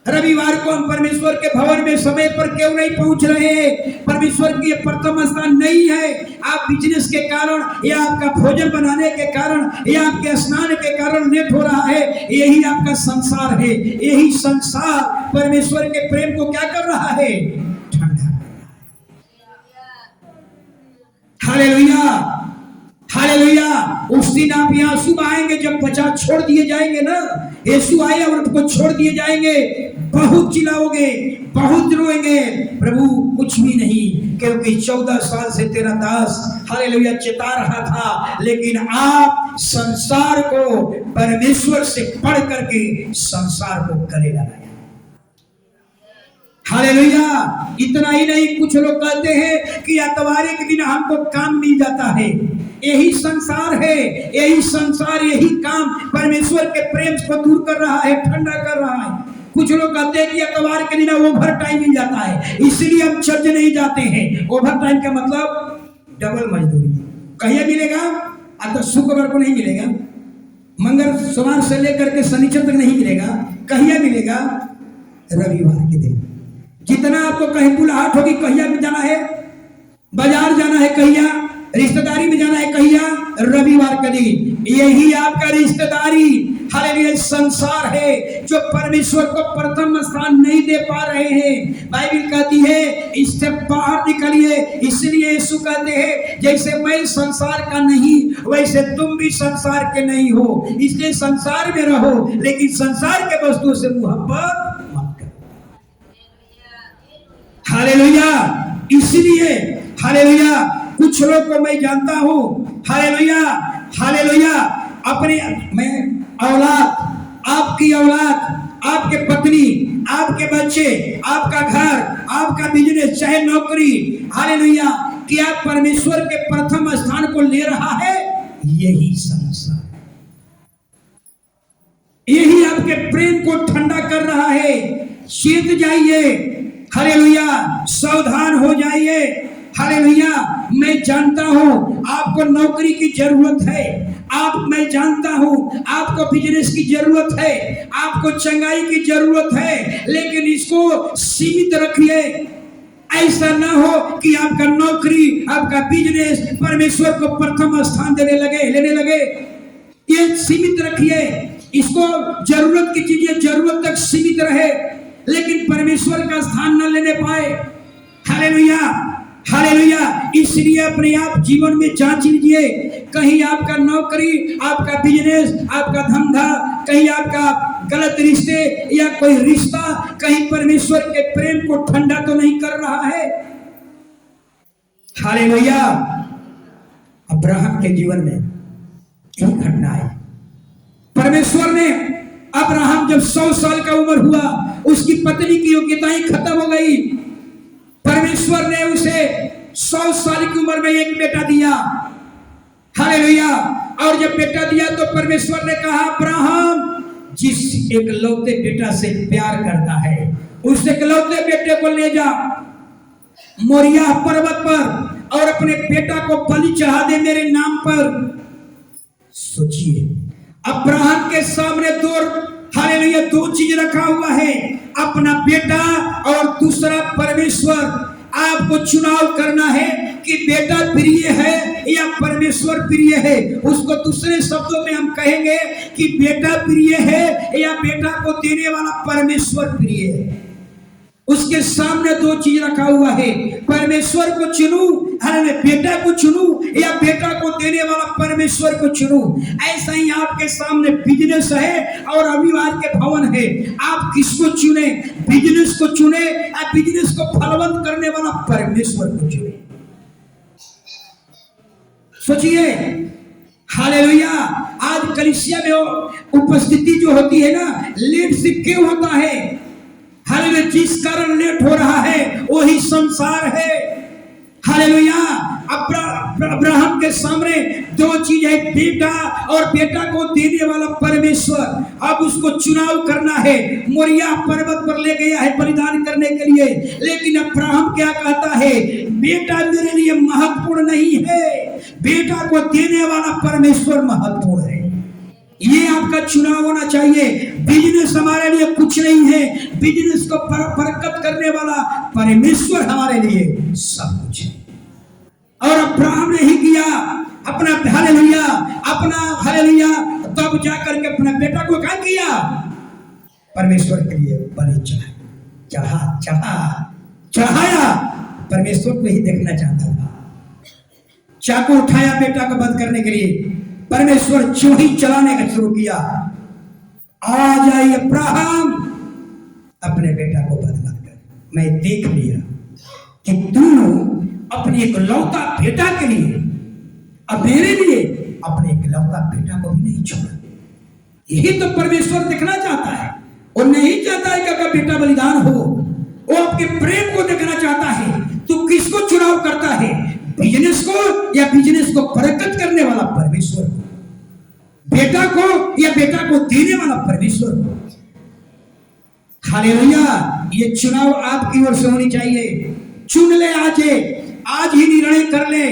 रविवार को हम परमेश्वर के भवन में समय पर क्यों नहीं पहुंच रहे हैं। परमेश्वर की प्रथम स्थान नहीं है। आप बिजनेस के कारण या आपका भोजन बनाने के कारण या आपके स्नान के कारण लेट हो रहा है, यही आपका संसार है। यही संसार परमेश्वर के प्रेम को क्या कर रहा है? ठंडा। हालेलुया। हालेलुया। उस दिन आप यहाँ सुबह आएंगे जब बचा छोड़ दिए जाएंगे ना, यीशु आए और आपको छोड़ दिए जाएंगे, बहुत चिल्लाओगे, बहुत रोएंगे, प्रभु कुछ भी नहीं, क्योंकि 14 साल से तेरा दास हालेलुया चिता रहा था, लेकिन आप संसार को परमेश्वर से पढ़ करके संसार को गले लगाया। हालेलुया। इतना ही नहीं, कुछ लोग कहते हैं कि इतवार के दिन हमको काम मिल जाता है। यही संसार है, यही संसार, यही काम परमेश्वर के प्रेम को दूर कर रहा है, ठंडा कर रहा है। कुछ लोग कहते हैं कि इतवार के दिन ओवर टाइम मिल जाता है, इसलिए हम चर्च नहीं जाते हैं। ओवर टाइम का मतलब डबल मजदूरी। कहीं मिलेगा, तो शुक्रवार को नहीं मिलेगा, मंगल सोमवार से लेकर के शनिचर तक नहीं मिलेगा। कहीं मिलेगा? रविवार के दिन। जितना आपको कहीं बुलाहट होगी, कहिया में जाना है, बाजार जाना है, कहिया रिश्तेदारी में जाना है, कहिया रविवार का दिन। यही आपका रिश्तेदारी, हालेलुया, संसार है जो परमेश्वर को प्रथम स्थान नहीं दे पा रहे हैं। बाइबल कहती है इससे बाहर निकलिए। इसलिए यीशु कहते हैं जैसे मैं संसार का नहीं, वैसे तुम भी संसार के नहीं हो। इसलिए संसार में रहो, लेकिन संसार के वस्तुओं से मोहब्बत मत करो। हालेलुया। इसलिए हालेलुया, कुछ लोग को मैं जानता हूं, हालेलुया, हालेलुया, अपने मैं औलाद, आपकी औलाद, आपके पत्नी, आपके बच्चे, आपका घर, आपका बिजनेस, चाहे नौकरी, हालेलुया, कि आप परमेश्वर के प्रथम स्थान को ले रहा है, यही संसार, यही आपके प्रेम को ठंडा कर रहा है। चेत जाइए, हालेलुया, सावधान हो जाइए, हालेलुया। मैं जानता हूं आपको नौकरी की जरूरत है, मैं जानता हूं आपको बिजनेस की जरूरत है, आपको चंगाई की जरूरत है, लेकिन इसको सीमित रखिए। ऐसा ना हो कि आपका नौकरी, आपका बिजनेस परमेश्वर को प्रथम स्थान लेने लगे। ये सीमित रखिए, इसको जरूरत की चीजें जरूरत तक सीमित रहे, लेकिन परमेश्वर का स्थान न लेने पाए। Hallelujah, hallelujah. इसलिए अपने आप जीवन में जांच लीजिए, कहीं आपका नौकरी, आपका बिजनेस, आपका धंधा, कहीं आपका गलत रिश्ते या कोई रिश्ता कहीं परमेश्वर के प्रेम को ठंडा तो नहीं कर रहा है। हालेलुया। अब्राहम के जीवन में एक घटना है। परमेश्वर ने, अब्राहम जब 100 साल का उम्र हुआ, उसकी पत्नी की योग्यताएं खत्म हो गई। परमेश्वर ने उसे 100 साल की उम्र में एक बेटा दिया। हालेलुया। और जब बेटा दिया तो परमेश्वर ने कहा, अब्राहम जिस एकलौते बेटा से प्यार करता है, उस एकलौते बेटे को ले जा मोरिया पर्वत पर और अपने बेटा को बलि चढ़ा दे मेरे नाम पर। सोचिए, अब्राहम के सामने हालेलुया दो चीज रखा हुआ है, अपना बेटा और दूसरा परमेश्वर। आपको चुनाव करना है कि बेटा प्रिय है या परमेश्वर प्रिय है। उसको दूसरे शब्दों में हम कहेंगे कि बेटा प्रिय है या बेटा को देने वाला परमेश्वर प्रिय है। उसके सामने दो चीज रखा हुआ है, परमेश्वर को चुनूं, बेटा को चुनूं या बेटा को देने वाला परमेश्वर को चुनूं। ऐसा ही आपके सामने बिजनेस है और अभिवाद के भवन है। आप किसको चुने? बिजनेस को चुने या बिजनेस को फलवंत करने वाला परमेश्वर को चुने। सोचिए, हालेलुया। आज कलीसिया में उपस्थिति जो होती है ना, लेट से क्यों होता है? हालेलुया। जिस कारण लेट हो रहा है वही संसार है। हालेलुया। अब्राहम के सामने दो चीज है, बेटा और बेटा को देने वाला परमेश्वर। अब उसको चुनाव करना है। मोरिया पर्वत पर ले गया है बलिदान करने के लिए, लेकिन अब्राहम क्या कहता है? बेटा मेरे लिए महत्वपूर्ण नहीं है, बेटा को देने वाला परमेश्वर महत्वपूर्ण है। ये आपका चुनाव होना चाहिए। बिजनेस हमारे लिए कुछ नहीं है, बिजनेस को बरकत करने वाला परमेश्वर हमारे लिए सब कुछ है। और अब्राहम ने ही किया अपना, हालेलुया, अपना, हालेलुया, तब जाकर के अपना बेटा को क्या किया? परमेश्वर के लिए बलि चढ़ाया। परमेश्वर को ही देखना चाहता था। चाकू उठाया बेटा को वध करने के लिए, परमेश्वर चूही चलाने का शुरू किया। आ जाइए अब्राहम, अपने बेटा को वध मत कर। मैं देख लिया कि दोनों अपने इकलौता बेटा के लिए, अब मेरे लिए अपने इकलौता बेटा को भी नहीं छोड़ा। यही तो परमेश्वर देखना चाहता है। वो नहीं चाहता है कि आपका बेटा बलिदान हो, वो आपके प्रेम को देखना चाहता है। तो किसको चुनाव करता है? बिजनेस को या बिजनेस को बरकत करने वाला परमेश्वर को? बेटा को या बेटा को देने वाला परमेश्वर को? हालेलुया। ये चुनाव आपकी ओर से होनी चाहिए। चुन ले, आज ही निर्णय कर ले।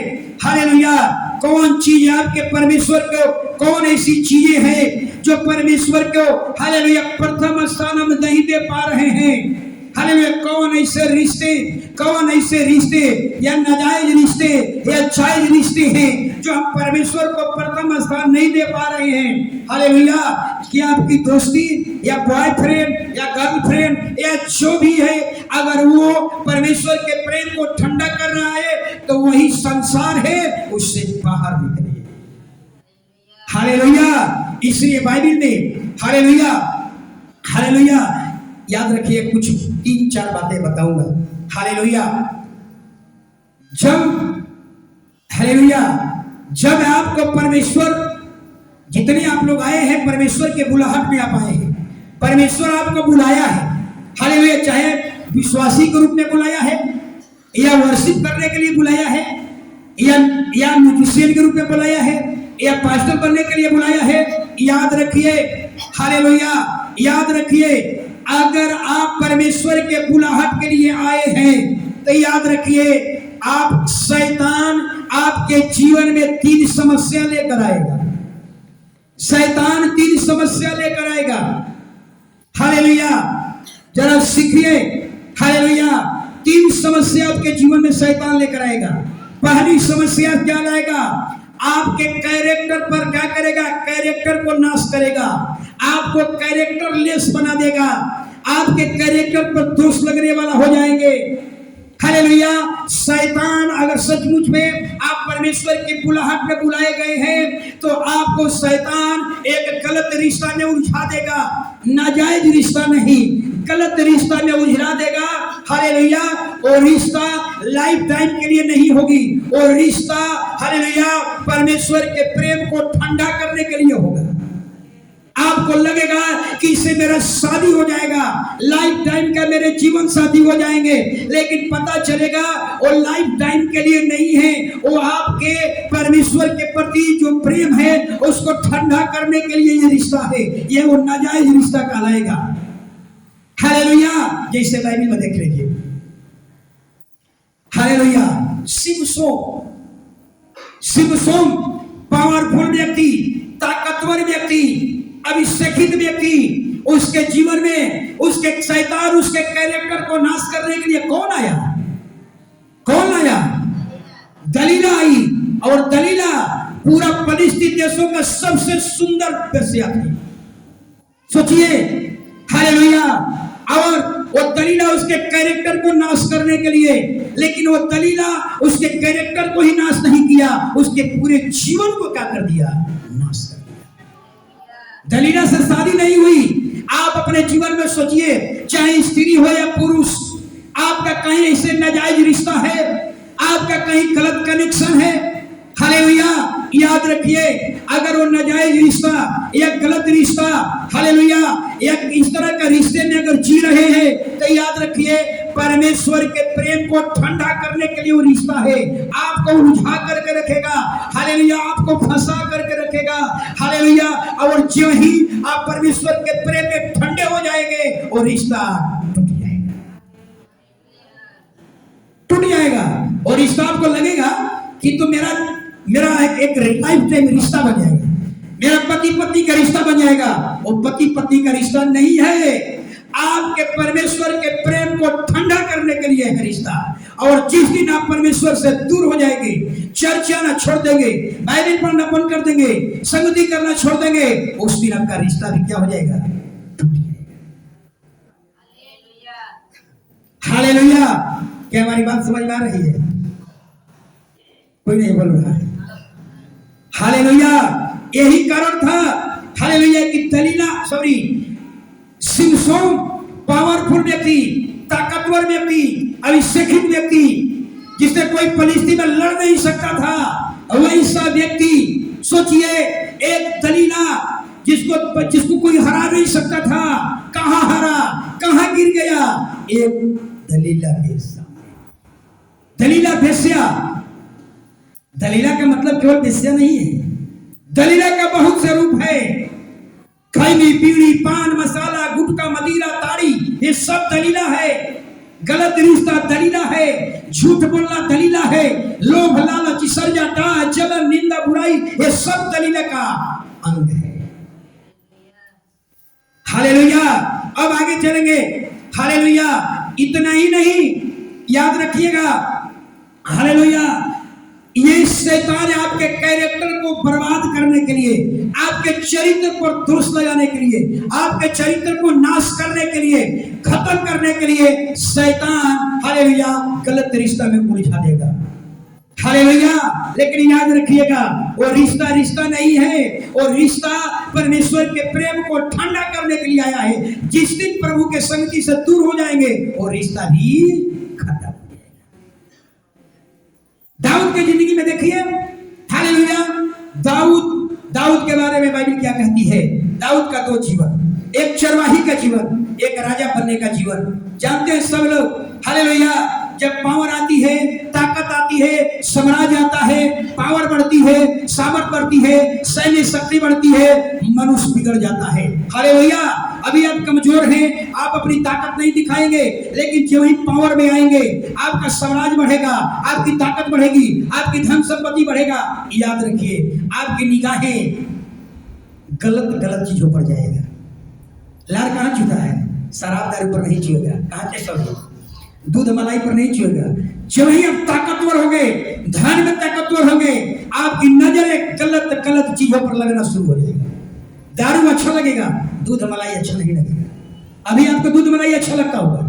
हालेलुया। कौन चीज आपके परमेश्वर को, कौन ऐसी चीजें हैं जो परमेश्वर को, हालेलुया, प्रथम स्थान हम नहीं दे पा रहे हैं? हालेलुया। कौन ऐसे रिश्ते या नाजायज रिश्ते या जायज रिश्ते हैं जो हम परमेश्वर को प्रथम स्थान नहीं दे पा रहे हैं? हालेलुया। क्या आपकी दोस्ती या बॉयफ्रेंड या गर्लफ्रेंड या जो भी है, अगर वो परमेश्वर के प्रेम को ठंडा कर रहा है तो वही संसार है, उससे बाहर निकलिए। हालेलुया। इसलिए बाइबल में, हालेलुया, याद रखिए, कुछ 3-4 बातें बताऊंगा। हालेलुया। जब आपको परमेश्वर, जितने आप लोग आए हैं परमेश्वर के बुलाहट में आप आए हैं, परमेश्वर आपको बुलाया है, हालेलुया, चाहे विश्वासी के रूप में बुलाया है, या वर्शिप करने के लिए बुलाया है, या म्यूजिशियन के रूप में बुलाया है, या पास्टर बनने के लिए बुलाया है, याद रखिए, हालेलुया, याद रखिए, अगर आप परमेश्वर के बुलाहट के लिए आए हैं तो याद रखिए, आप शैतान आपके जीवन में 3 समस्या लेकर आएगा। शैतान 3 समस्या लेकर आएगा। हालेलुया, जरा सीखिए, हालेलुया, 3 समस्या आपके जीवन में शैतान लेकर आएगा। पहली समस्या क्या लाएगा? आपके कैरेक्टर पर क्या करेगा? कैरेक्टर को नाश करेगा, आपको कैरेक्टर लेस बना देगा, आपके कैरेक्टर पर दोष लगने वाला हो जाएंगे। हालेलुया, शैतान अगर सचमुच में आप परमेश्वर की बुलाहट में बुलाए गए हैं तो आपको शैतान एक गलत रिश्ता में उलझा देगा, नाजायज रिश्ता नहीं, गलत रिश्ता में उलझा देगा। हालेलुया, और रिश्ता लाइफ टाइम के लिए नहीं होगी, और रिश्ता हालेलुया परमेश्वर के प्रेम को ठंडा करने के लिए होगा। आपको लगेगा कि इससे मेरा शादी हो जाएगा, लाइफ टाइम का मेरे जीवन साथी हो जाएंगे, लेकिन पता चलेगा वो लाइफ टाइम के लिए नहीं है, वो आपके परमेश्वर के प्रति जो प्रेम है उसको ठंडा करने के लिए ये रिश्ता है, ये वो नाजायज रिश्ता कहलाएगा। हालेलुया, जैसे बाइबल में देख लीजिए, हालेलुया, सिमसोन पावरफुल व्यक्ति, ताकतवर व्यक्ति, अभिषेकित व्यक्ति, उसके जीवन में उसके शैतान उसके कैरेक्टर को नाश करने के लिए कौन आया? कौन आया? दलीला आई, और दलीला पूरा फिलिस्तीन देशों का सबसे सुंदर वेश्या थी। सोचिए, हालेलुया, और वो दलीला उसके कैरेक्टर को नाश करने के लिए, लेकिन वो दलीला उसके कैरेक्टर को ही नाश नहीं किया, उसके पूरे जीवन को क्या कर दिया? नाश कर दिया। दलीला से शादी नहीं हुई। आप अपने जीवन में सोचिए, चाहे स्त्री हो या पुरुष, आपका कहीं ऐसे नाजायज रिश्ता है, आपका कहीं गलत कनेक्शन है, हालेलुया, याद रखिए, अगर वो नाजायज रिश्ता या गलत रिश्ता, हालेलुया, या इस तरह का रिश्ते में अगर जी रहे हैं तो याद रखिए, परमेश्वर के प्रेम को ठंडा करने के लिए वो रिश्ता है, आपको उलझा करके रखेगा, हालेलुया, आपको फंसा करके रखेगा, हालेलुया, और जो ही आप परमेश्वर के प्रेम में ठंडे हो जाएंगे वो रिश्ता टूट जाएगा, और रिश्ता आपको लगेगा कि तो मेरा एक लाइफ टाइम रिश्ता बन जाएगा, मेरा पति पत्नी का रिश्ता बन जाएगा। वो पति पत्नी का रिश्ता नहीं है, आपके परमेश्वर के प्रेम को ठंडा करने के लिए है रिश्ता। और जिस दिन आप परमेश्वर से दूर हो जाएंगे, चर्च आना छोड़ देंगे, बाइबल पढ़ना बंद कर देंगे, संगति करना छोड़ देंगे, उस दिन आपका रिश्ता भी क्या हो जाएगा? टूट जाएगा। हालेलुया, क्या हमारी बात समझ में आ रही है? कोई नहीं बोल रहा है। हालेलुया, यही कारण था, हालेलुया, कि दलीला सिमसोन पावरफुल व्यक्ति, ताकतवर व्यक्ति, अभिषेकित व्यक्ति, जिससे कोई फिलिस्तीन में लड़ नहीं सकता था, वैसा व्यक्ति, सोचिए, एक दलीला जिसको कोई हरा नहीं सकता था, कहां हरा, कहां गिर गया? एक दलीला वेश्या। दलीला वेश्या, दलीला का मतलब केवल वेश्या नहीं है, दलीला का बहुत से रूप है। खैनी, बीड़ी, पान मसाला, गुटखा, मदिरा, ताड़ी, ये सब दलीला है। गलत रिश्ता दलीला है, झूठ बोलना दलीला है, लोभ, लालच, ईर्ष्या, डाह, जलन, निंदा, बुराई, ये सब दलीला का अंग है। हालेलुया, अब आगे चलेंगे। हालेलुया, इतना ही नहीं, याद रखिएगा, हालेलुया, ये शैतान आपके कैरेक्टर को बर्बाद करने के लिए, आपके चरित्र पर दोष लगाने के लिए, आपके चरित्र को नाश करने के लिए, खत्म करने के लिए शैतान, हालेलुया, गलत रिश्ता में उलझा देगा। हालेलुया, लेकिन याद रखिएगा, वो रिश्ता नहीं है, वो रिश्ता परमेश्वर के प्रेम को ठंडा करने के लिए आया है। जिस दिन प्रभु के संगति से दूर हो जाएंगे, वो रिश्ता भी खत्म। दाऊद की जिंदगी में देखिए, हालेलुया, दाऊद के बारे में बाइबल क्या कहती है? दाऊद का 2 जीवन, एक चरवाही का जीवन, एक राजा बनने का जीवन। जानते हैं सब लोग, हालेलुया, जब पावर आती है, ताकत आती है, साम्राज्य आता है, पावर बढ़ती है, सामर्थ बढ़ती है, सैन्य शक्ति बढ़ती है, मनुष्य बिगड़ जाता है। हालेलुया। अभी आप कमजोर हैं, आप अपनी ताकत नहीं दिखाएंगे, लेकिन जब ही पावर में आएंगे, आपका साम्राज्य बढ़ेगा, आपकी ताकत बढ़ेगी, आपकी धन संपत्ति बढ़ेगा। याद रखिए, आपकी निगाहें गलत चीजों पर जाएगा। लार कहाँ छूता है? शराब दारू पर नहीं छुएगा। कहाँ से सब दूध मलाई पर नहीं छुएगा। जब ही आप ताकतवर होंगे, धन में ताकतवर होंगे, आपकी नजरें गलत चीजों पर लगना शुरू हो जाएगा। दारू अच्छा लगेगा, दूध मलाई अच्छा नहीं लगेगा। अभी आपको दूध मलाई अच्छा लगता होगा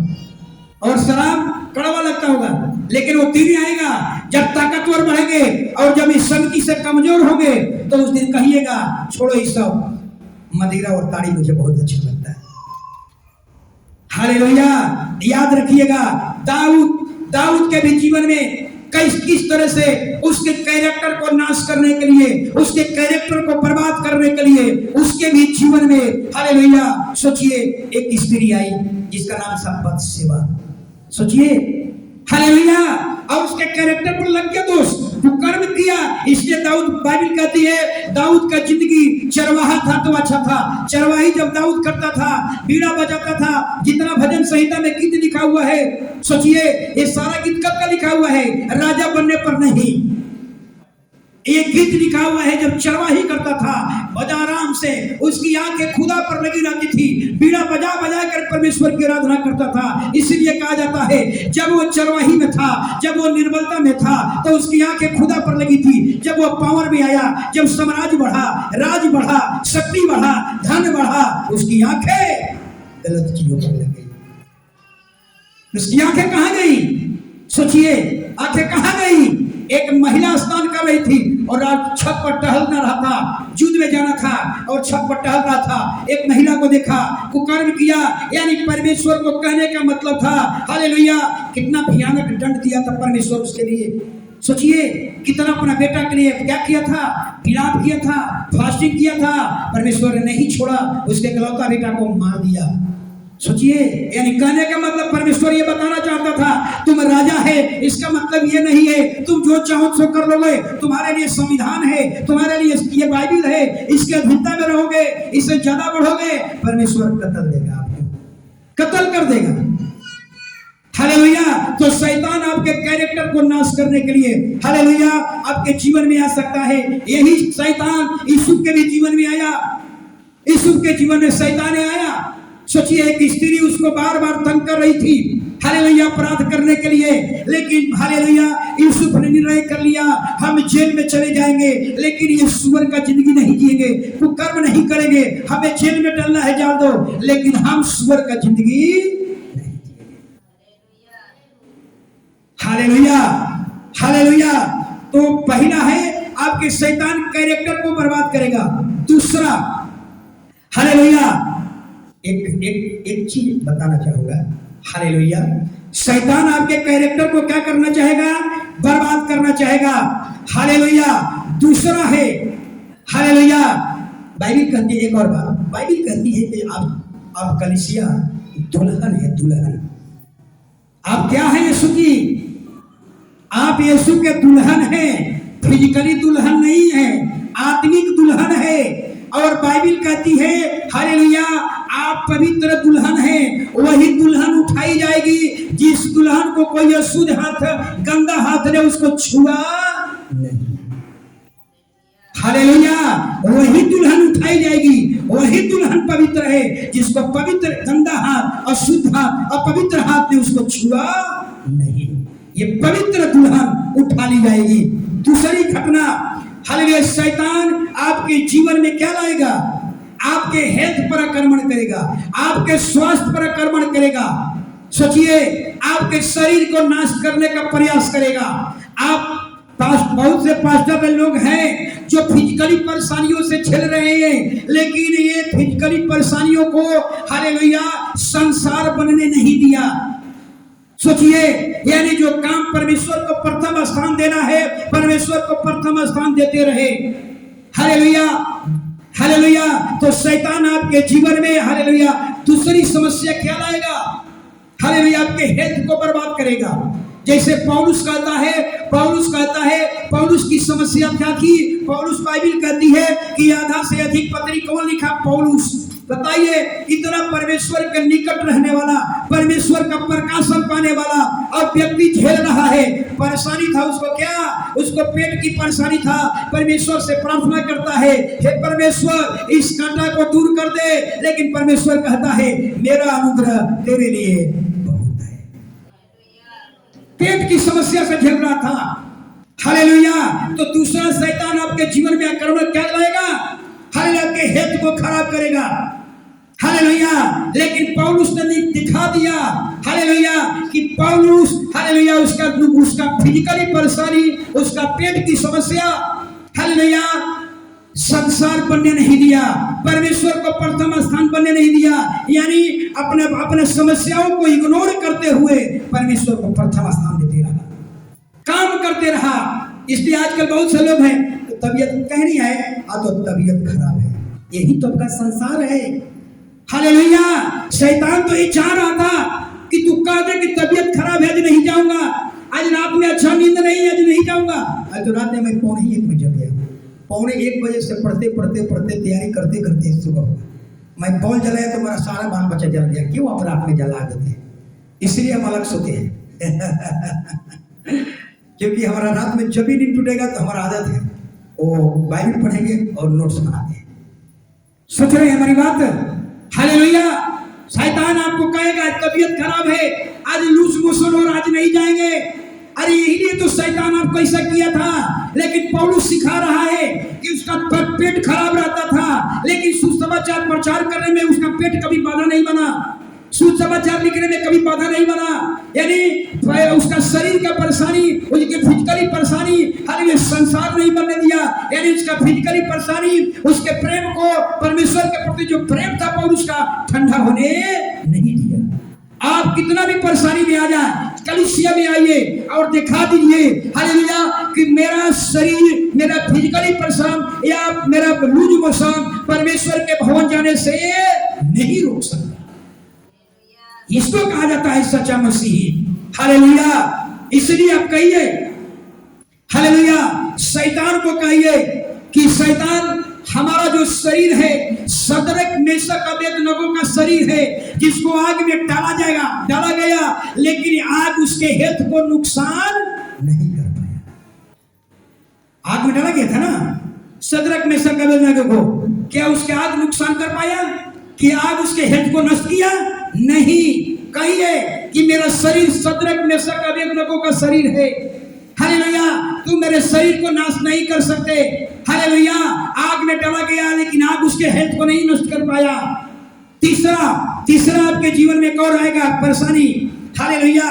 और शराब कड़वा लगता होगा, लेकिन वो दिन आएगा जब ताकतवर बढ़ेंगे और जब इस संगति से कमजोर होंगे, तो उस दिन कहिएगा छोड़ो ये सब, मदिरा और ताड़ी मुझे बहुत अच्छा लगता है। हालेलुया। याद रखिएगा, दाऊद के भी जीवन में किस तरह से उसके कैरेक्टर को नाश करने के लिए, उसके कैरेक्टर को बर्बाद करने के लिए, उसके भी जीवन में, हालेलुया, सोचिए, एक स्त्री आई जिसका नाम था बत्शेबा। सोचिए, हालेलुया, और उसके कैरेक्टर पर लग गया दोष, वो कर्म किया। इसलिए दाऊद, बाइबल कहती है, दाऊद का जिंदगी चरवाहा था तो अच्छा था। चरवाही जब दाऊद करता था, बीड़ा बजाता था, जितना भजन संहिता में गीत लिखा हुआ है, सोचिए, ये सारा गीत कब का लिखा हुआ है? राजा बनने पर नहीं। एक गीत लिखा हुआ है जब चरवाही करता था, बजा आराम से, उसकी आंखें खुदा पर लगी रहती थी, बीड़ा बजा बजा कर परमेश्वर की आराधना करता था। इसीलिए कहा जाता है, जब वो चरवाही में था, जब वो निर्बलता में था, तो उसकी आंखें खुदा पर लगी थी। जब वो पावर में आया, जब साम्राज्य बढ़ा, राज बढ़ा, शक्ति बढ़ा, धन बढ़ा, उसकी आंखें गलत चीजों पर लग गई। उसकी आंखें कहां गई? सोचिए, आंखें कहां गई? एक महिला स्नान कर रही थी और छत पर टहलना रहा था, युद्ध में जाना था और छत पर टहल रहा था। एक महिला को देखा, कुकर्म किया, यानी परमेश्वर को कहने का मतलब था, हालेलुया, कितना भयानक दंड दिया था परमेश्वर उसके लिए। सोचिए, कितना अपना बेटा के लिए क्या किया था, विलाप किया था, फास्टिंग किया था, परमेश्वर ने नहीं छोड़ा, उसके इकलौता बेटा को मार दिया। सोचिए, यानी कहने का मतलब परमेश्वर ये बताना चाहता था, तुम राजा है, इसका मतलब ये नहीं है तुम जो चाहो सो कर लोगे। तुम्हारे लिए संविधान है, तुम्हारे लिए ये बाइबल है, इसके अधीनता में रहोगे, इससे ज्यादा बढ़ोगे, परमेश्वर कत्ल देगा, आपको कत्ल कर देगा। हालेलुया। तो शैतान आपके कैरेक्टर को नाश करने के लिए, हालेलुया, आपके जीवन में आ सकता है। यही शैतान यूसुफ के भी जीवन में आया। यूसुफ के जीवन में शैतान आया। सोचिए, एक स्त्री उसको बार बार तंग कर रही थी, हालेलुया, अपराध करने के लिए, लेकिन हालेलुया, यूसुफ ने निर्णय कर लिया, हम जेल में चले जाएंगे, लेकिन ये सुअर का जिंदगी नहीं जिएंगे, कुकर्म नहीं करेंगे, हमें जेल में डालना है जान दो, लेकिन हम सुअर का जिंदगी नहीं जिएंगे। Hallelujah, hallelujah. तो पहला है, आपके शैतान कैरेक्टर को बर्बाद करेगा। दूसरा, हालेलुया, एक चीज बताना चाहूंगा, हालेलुया, शैतान आपके कैरेक्टर को क्या करना चाहेगा? बर्बाद करना चाहेगा। हालेलुया। दूसरा है, हालेलुया, बाइबल कहती है, एक और बात, बाइबल कहती है कि आप कलीसिया दुल्हन है, दुल्हन। आप क्या है? यीशु की, आप यीशु के दुल्हन हैं। फिजिकली दुल्हन नहीं है, आत्मिक दुल्हन है। और बाइबल कहती है, हालेलुया, आप पवित्र दुल्हन हैं। वही दुल्हन उठाई जाएगी जिस दुल्हन को कोई अशुद्ध हाथ, गंदा हाथ ने उसको छुआ नहीं। हालेलुया, वही दुल्हन उठाई जाएगी, वही दुल्हन पवित्र है जिसको पवित्र, गंदा हाथ, अशुद्ध हाथ, अपवित्र हाथ ने उसको छुआ नहीं। ये पवित्र दुल्हन उठा ली जाएगी। दूसरी घटना, हालेलुया, शैतान आपके जीवन में क्या लाएगा? आपके हेल्थ पर आक्रमण करेगा, आपके स्वास्थ्य पर आक्रमण करेगा। सोचिए, आपके शरीर को नाश करने का प्रयास करेगा। आप बहुत से पास्टर लोग हैं जो फिजिकली परेशानियों से झेल रहे हैं, लेकिन ये फिजिकली परेशानियों को, हालेलुया, संसार बनने नहीं दिया। सोचिए, यानी जो काम परमेश्वर को प्रथम स्थान देना है, परमेश्वर को प्रथम स्थान देते रहे। हालेलुया। हालेलुया। तो शैतान आपके जीवन में हालेलुया दूसरी समस्या क्या लाएगा? हालेलुया आपके हेल्थ को बर्बाद करेगा। जैसे पौलुस कहता है पौलुस की समस्या क्या थी? पौलुस बाइबिल कहती है कि आधा से अधिक पत्री कौन लिखा? पौलुस। बताइए, इतना परमेश्वर के निकट रहने वाला, परमेश्वर का प्रकाशन पाने वाला अब व्यक्ति झेल रहा है। परेशानी था उसको, क्या? उसको पेट की परेशानी था। परमेश्वर से प्रार्थना करता है, हे परमेश्वर इस कांटा को दूर कर दे। लेकिन परमेश्वर कहता है मेरा अनुग्रह तेरे लिए बहुत है। पेट की समस्या से झेल रहा था। हालेलुया। तो दूसरा शैतान आपके जीवन में आक्रमण क्या लाएगा? हालेलुया आपके हेल्थ को खराब करेगा। हालेलुया। लेकिन पौलुस ने दिखा दिया हालेलुया कि पौलुस हालेलुया उसका फिजिकली परेशानी, उसका पेट की समस्या हालेलुया संसार बनने नहीं दिया, परमेश्वर को प्रथम स्थान बनने नहीं दिया। यानी अपने समस्याओं को इग्नोर करते हुए परमेश्वर को प्रथम स्थान देते रहा, काम करते रहा। इसलिए आजकल बहुत से लोग हैं तो तबीयत कह नहीं है, तो तबीयत खराब है। यही तो आपका संसार है। हालेलुया। शैतान तो ये चाह रहा था कि तू कह दे कि तबीयत खराब है, आज नहीं जाऊंगा, आज रात में अच्छा नींद नहीं है, आज नहीं जाऊंगा। आज तो रात में मैं 1:45 बजे गया, 1:45 से पढ़ते तैयारी करते सुबह मैं बॉल जलाया तो मेरा सारा बाल बच्चा जल गया। क्यों? आप रात में जला देते, इसलिए हम अलग सोते हैं। क्योंकि हमारा रात में जब भी नींद टूटेगा तो हमारा आदत है वो बाइबल पढ़ेंगे और नोट्स बनाते हैं। सोच रहे हैं हमारी बात? हालेलुया। शैतान आपको कहेगा तबीयत खराब है, आज लूज मोशन और आज नहीं जाएंगे। अरे यही लिए तो शैतान आपको ऐसा किया था। लेकिन पौलुस सिखा रहा है कि उसका पेट खराब रहता था, लेकिन सुसमाचार प्रचार करने में उसका पेट कभी बाधा नहीं बना, सुसमाचार लिखने में कभी बाधा नहीं बना। यानी उसका शरीर का परेशानी, उसकी फिजिकली परेशानी हालेलुया संसार नहीं बनने दिया। यानी उसका फिजिकली परेशानी, उसके प्रेम को, परमेश्वर के प्रति जो प्रेम था पौलुस का, ठंडा होने नहीं दिया। आप कितना भी परेशानी में आ जाए, कलीसिया में आइए और दिखा दीजिए हालेलुया कि मेरा शरीर, मेरा फिजिकली परेशान या मेरा लूज मोशन परमेश्वर के भवन जाने से नहीं रोक सकता। इसको कहा जाता है सच्चा मसीही। हालेलुया। इसलिए आप कहिए हालेलुया, शैतान को कहिए कि शैतान हमारा जो शरीर है, सदरक मेशक अबेदनगो का शरीर है, जिसको आग में डाला गया, लेकिन आग उसके हेल्थ को नुकसान नहीं कर पाया। आग में डाला गया था ना सदरक मेशक अबेदनगो को, क्या उसके आग नुकसान कर पाया? कि आग उसके हेल्थ को नष्ट किया? नहीं। कहिए कि मेरा शरीर सदरक मेशक अबेदनगो का शरीर है। हालेलुया। तुम मेरे शरीर को नाश नहीं कर सकते। हालेलुया। आग में डाला गया लेकिन आग उसके हेल्थ को नहीं नष्ट कर पाया। तीसरा आपके जीवन में एक और आएगा परेशानी। हालेलुया।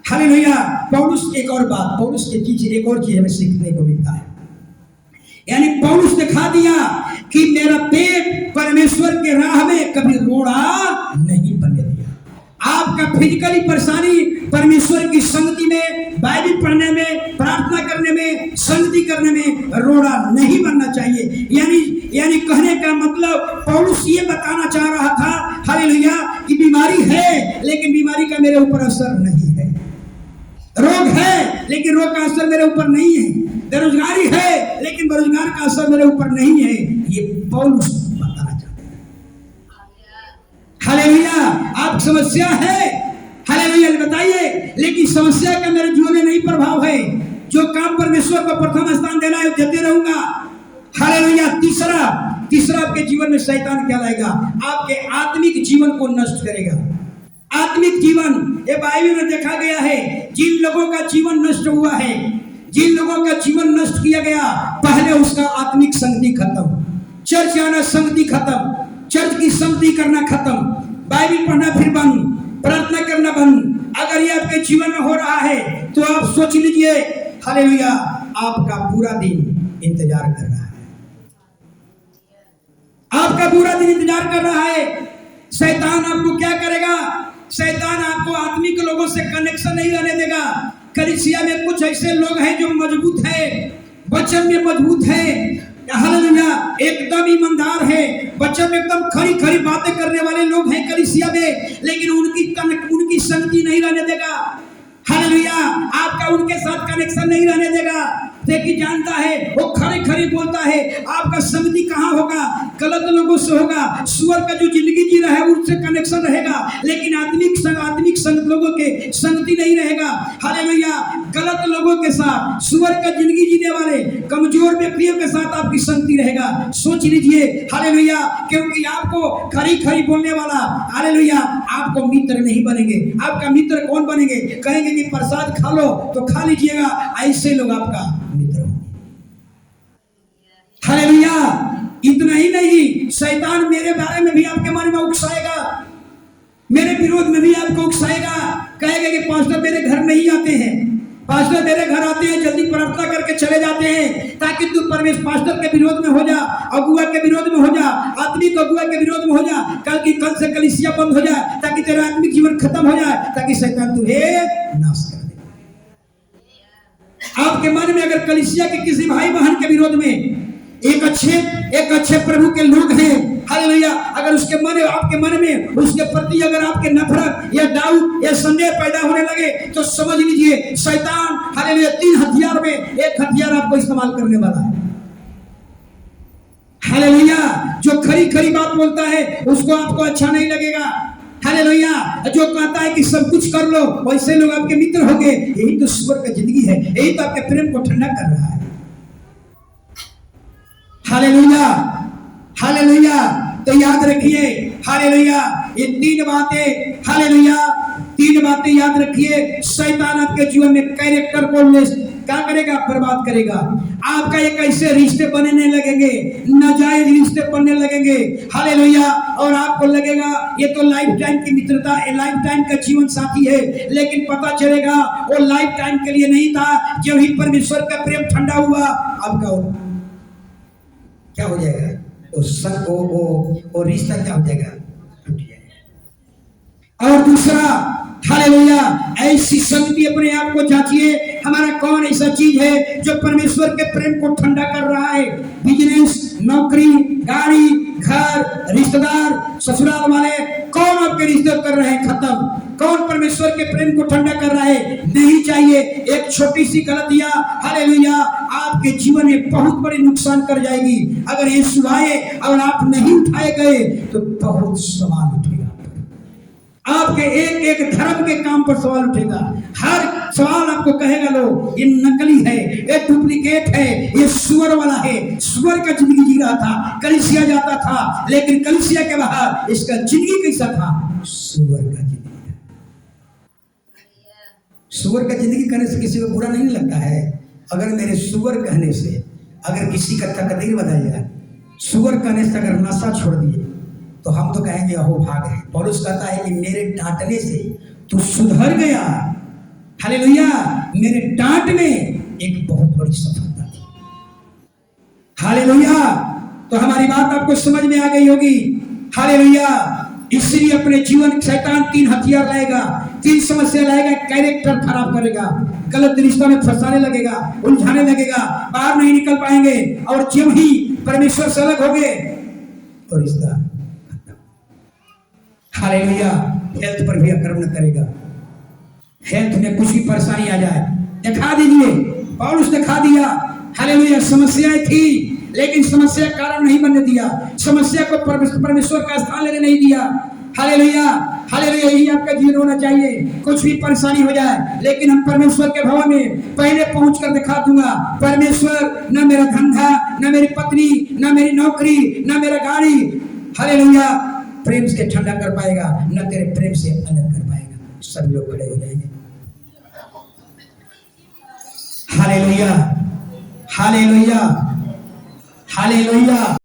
हालेलुया। पौलुस एक और बात, पौलुस की चीज एक और चीज हमें सीखने को मिलता है। यानी पौलुस दिखा दिया कि मेरा पेट परमेश्वर के राह में कभी रोड़ा नहीं बनने दिया। आपका फिजिकली परेशानी परमेश्वर की संगति में, बाइबल पढ़ने में, प्रार्थना करने में, संगति करने में रोड़ा नहीं बनना चाहिए। यानी कहने का मतलब पौलुस ये बताना चाह रहा था हालेलुया कि बीमारी है लेकिन बीमारी का मेरे ऊपर असर नहीं है, रोग है लेकिन रोग का असर मेरे ऊपर नहीं है, बेरोजगारी है लेकिन बेरोजगार का असर मेरे ऊपर नहीं है। ये पौलुस बताना चाहते हैं। हालेलुया। आप समस्या है, हालेलुया बताइए, लेकिन समस्या का मेरे जीवन में नहीं प्रभाव है। जो काम परमेश्वर को प्रथम स्थान देना है देते रहूंगा। हालेलुया। तीसरा आपके जीवन में शैतान क्या लाएगा? आपके आत्मिक जीवन को नष्ट करेगा। आत्मिक जीवन, ये बाइबल में देखा गया है, जिन लोगों का जीवन नष्ट हुआ है, जिन लोगों का जीवन नष्ट किया गया, पहले उसका आत्मिक संगति खत्म, चर्च आना संगति खत्म, चर्च की संगति करना खत्म, बाइबल पढ़ना फिर बंद, प्रार्थना करना बंद। अगर ये आपके जीवन में हो रहा है तो आप सोच लीजिए हालेलुया आपका पूरा दिन इंतजार कर रहा है, आपका पूरा दिन इंतजार कर रहा है। शैतान आपको क्या करेगा? शैतान आपको आत्मिक लोगों से कनेक्शन नहीं रहने देगा। कलीसिया में कुछ ऐसे लोग हैं जो मजबूत है, वचन में मजबूत है, हालेलुया, एकदम ईमानदार है, वचन में एकदम खरी खरी बातें करने वाले लोग हैं कलीसिया में, लेकिन उनकी संगति नहीं रहने देगा। हालेलुया, आपका उनके साथ कनेक्शन नहीं रहने देगा। देखिए जानता है, वो खरी खरी बोलता है, आपका संगति कहाँ होगा? गलत लोगों से होगा। सुअर का जो जिंदगी जी रहा है उनसे कनेक्शन रहेगा, लेकिन आत्मिक संग लोगों के संगति नहीं रहेगा। हालेलुया, गलत लोगों के साथ, सुअर का जिंदगी जीने वाले कमजोर व्यक्तियों के साथ आपकी संगति रहेगा। सोच लीजिए, हालेलुया, क्योंकि आपको खरी खरी बोलने वाला, हालेलुया, आपको मित्र नहीं बनेंगे। आपका मित्र कौन बनेंगे? कहेंगे कि प्रसाद खा लो तो खा लीजिएगा, ऐसे लोग आपका मित्र होंगे। हालेलुया, इतना ही नहीं, शैतान मेरे बारे में भी आपके मन में उकसाएगा, मेरे विरोध में भी आपको उकसाएगा। कहेगा कि पास्टर मेरे घर नहीं आते हैं, पास्टर मेरे घर आते हैं जल्दी प्रार्थना करके चले जाते हैं, ताकि तू परमेश्वर पास्टर के विरोध में हो जा, अगुआ के विरोध में हो जा, आत्मिक अगुआ के विरोध में हो जा, कल से कलीसिया बंद हो जाए, ताकि तेरा आत्मिक जीवन खत्म हो जाए, ताकि शैतान तुझे नाश कर दे। आपके मन में अगर कलीसिया के किसी भाई बहन के विरोध में एक अच्छे प्रभु के लोग हैं, हालेलुया, अगर आपके मन में उसके प्रति अगर आपके नफरत या डाउट या संदेह पैदा होने लगे, तो समझ लीजिए शैतान, हालेलुया, 3 हथियार में एक हथियार आपको इस्तेमाल करने वाला है। हालेलुया, जो खरी खरी बात बोलता है उसको आपको अच्छा नहीं लगेगा। हालेलुया, जो कहता है कि सब कुछ कर लो, वैसे लोग आपके मित्र होंगे। यही तो सुअर का जिंदगी है, यही तो आपके प्रेम को ठंडा कर रहा है। हालेलुया, हालेलुया, तो याद रखिए, हालेलुया, ये 3 बातें, हालेलुया, 3 बातें याद रखिए। शैतान आपके जीवन में कैरेक्टर को क्या करेगा? बर्बाद करेगा। आपका एक ऐसे रिश्ते बनने लगेंगे, नाजायज रिश्ते बनने लगेंगे, हालेलुया, और आपको लगेगा ये तो लाइफ टाइम की मित्रता, लाइफ टाइम का जीवन साथी है, लेकिन पता चलेगा वो लाइफ टाइम के लिए नहीं था। जब ही परमेश्वर का प्रेम ठंडा हुआ, आपका क्या हो जाएगा? वो रिश्ता क्या हो जाएगा? टूट जाएगा। और दूसरा, हालेलुया, ऐसी संगति अपने आप को जांचिए, हमारा कौन ऐसा चीज है जो परमेश्वर के प्रेम को ठंडा कर रहा है? बिजनेस, नौकरी, गाड़ी, घर, रिश्तेदार, ससुराल वाले, कौन आपके रिश्ते कर रहे हैं खत्म? कौन परमेश्वर के प्रेम को ठंडा कर रहा है? नहीं चाहिए। एक छोटी सी गलतियां, हालेलुया, आपके जीवन में बहुत बड़ी नुकसान कर जाएगी। अगर ये सुनाए और आप नहीं उठाए गए तो बहुत सवाल उठेगा, आपके एक एक धर्म के काम पर सवाल उठेगा। हर सवाल आपको कहेगा, लो ये नकली है, ये डुप्लीकेट है, ये सुअर वाला है। सुअर का जिंदगी जी रहा था, कलीसिया जाता था, लेकिन कलीसिया के बाहर इसका जिंदगी कैसा था? सुअर का जिंदगी। सुअर का जिंदगी करने से किसी को बुरा नहीं लगता है। अगर मेरे सुअर कहने से अगर किसी का तकदीर बदल जाए, सुअर कहने से अगर नशा छोड़ दिए, तो हम तो कहेंगे अहो भाग है। पौलुस कहता है कि मेरे डांटने से तू सुधर गया। हालेलुया, मेरे डांट में एक बहुत बड़ी सफलता थी। हालेलुया, तो हमारी बात आपको समझ में आ गई होगी। हालेलुया, इसलिए अपने जीवन शैतान 3 हथियार लाएगा, 3 समस्या लाएगा। कैरेक्टर खराब करेगा, गलत रिश्ता में फंसाने लगेगा, उलझाने लगेगा, बाहर नहीं निकल पाएंगे, और जब ही परमेश्वर से अलग हो गए तो रिश्ता, हालेलुया, हेल्थ पर भी आक्रमण करेगा। हेल्थ में कुछ भी परेशानी आ जाए, दिखा दीजिए, पौलुस दिखा दिया। हालेलुया, समस्याएं थी, लेकिन समस्या कारण नहीं बनने दिया, समस्या को परमेश्वर का स्थान लेने नहीं दिया। हालेलुया, हालेलुया, यही आपका जीवन होना चाहिए। कुछ भी परेशानी हो जाए, लेकिन हम परमेश्वर के भवन में पहले पहुंच कर दिखा दूंगा, परमेश्वर न मेरा धंधा, न मेरी पत्नी, न मेरी नौकरी, न मेरा गाड़ी, हालेलुया, प्रेम से ठंडा कर पाएगा, न तेरे प्रेम से अलग कर पाएगा। सब लोग खड़े हो जाएंगे। Hallelujah, hallelujah, hallelujah.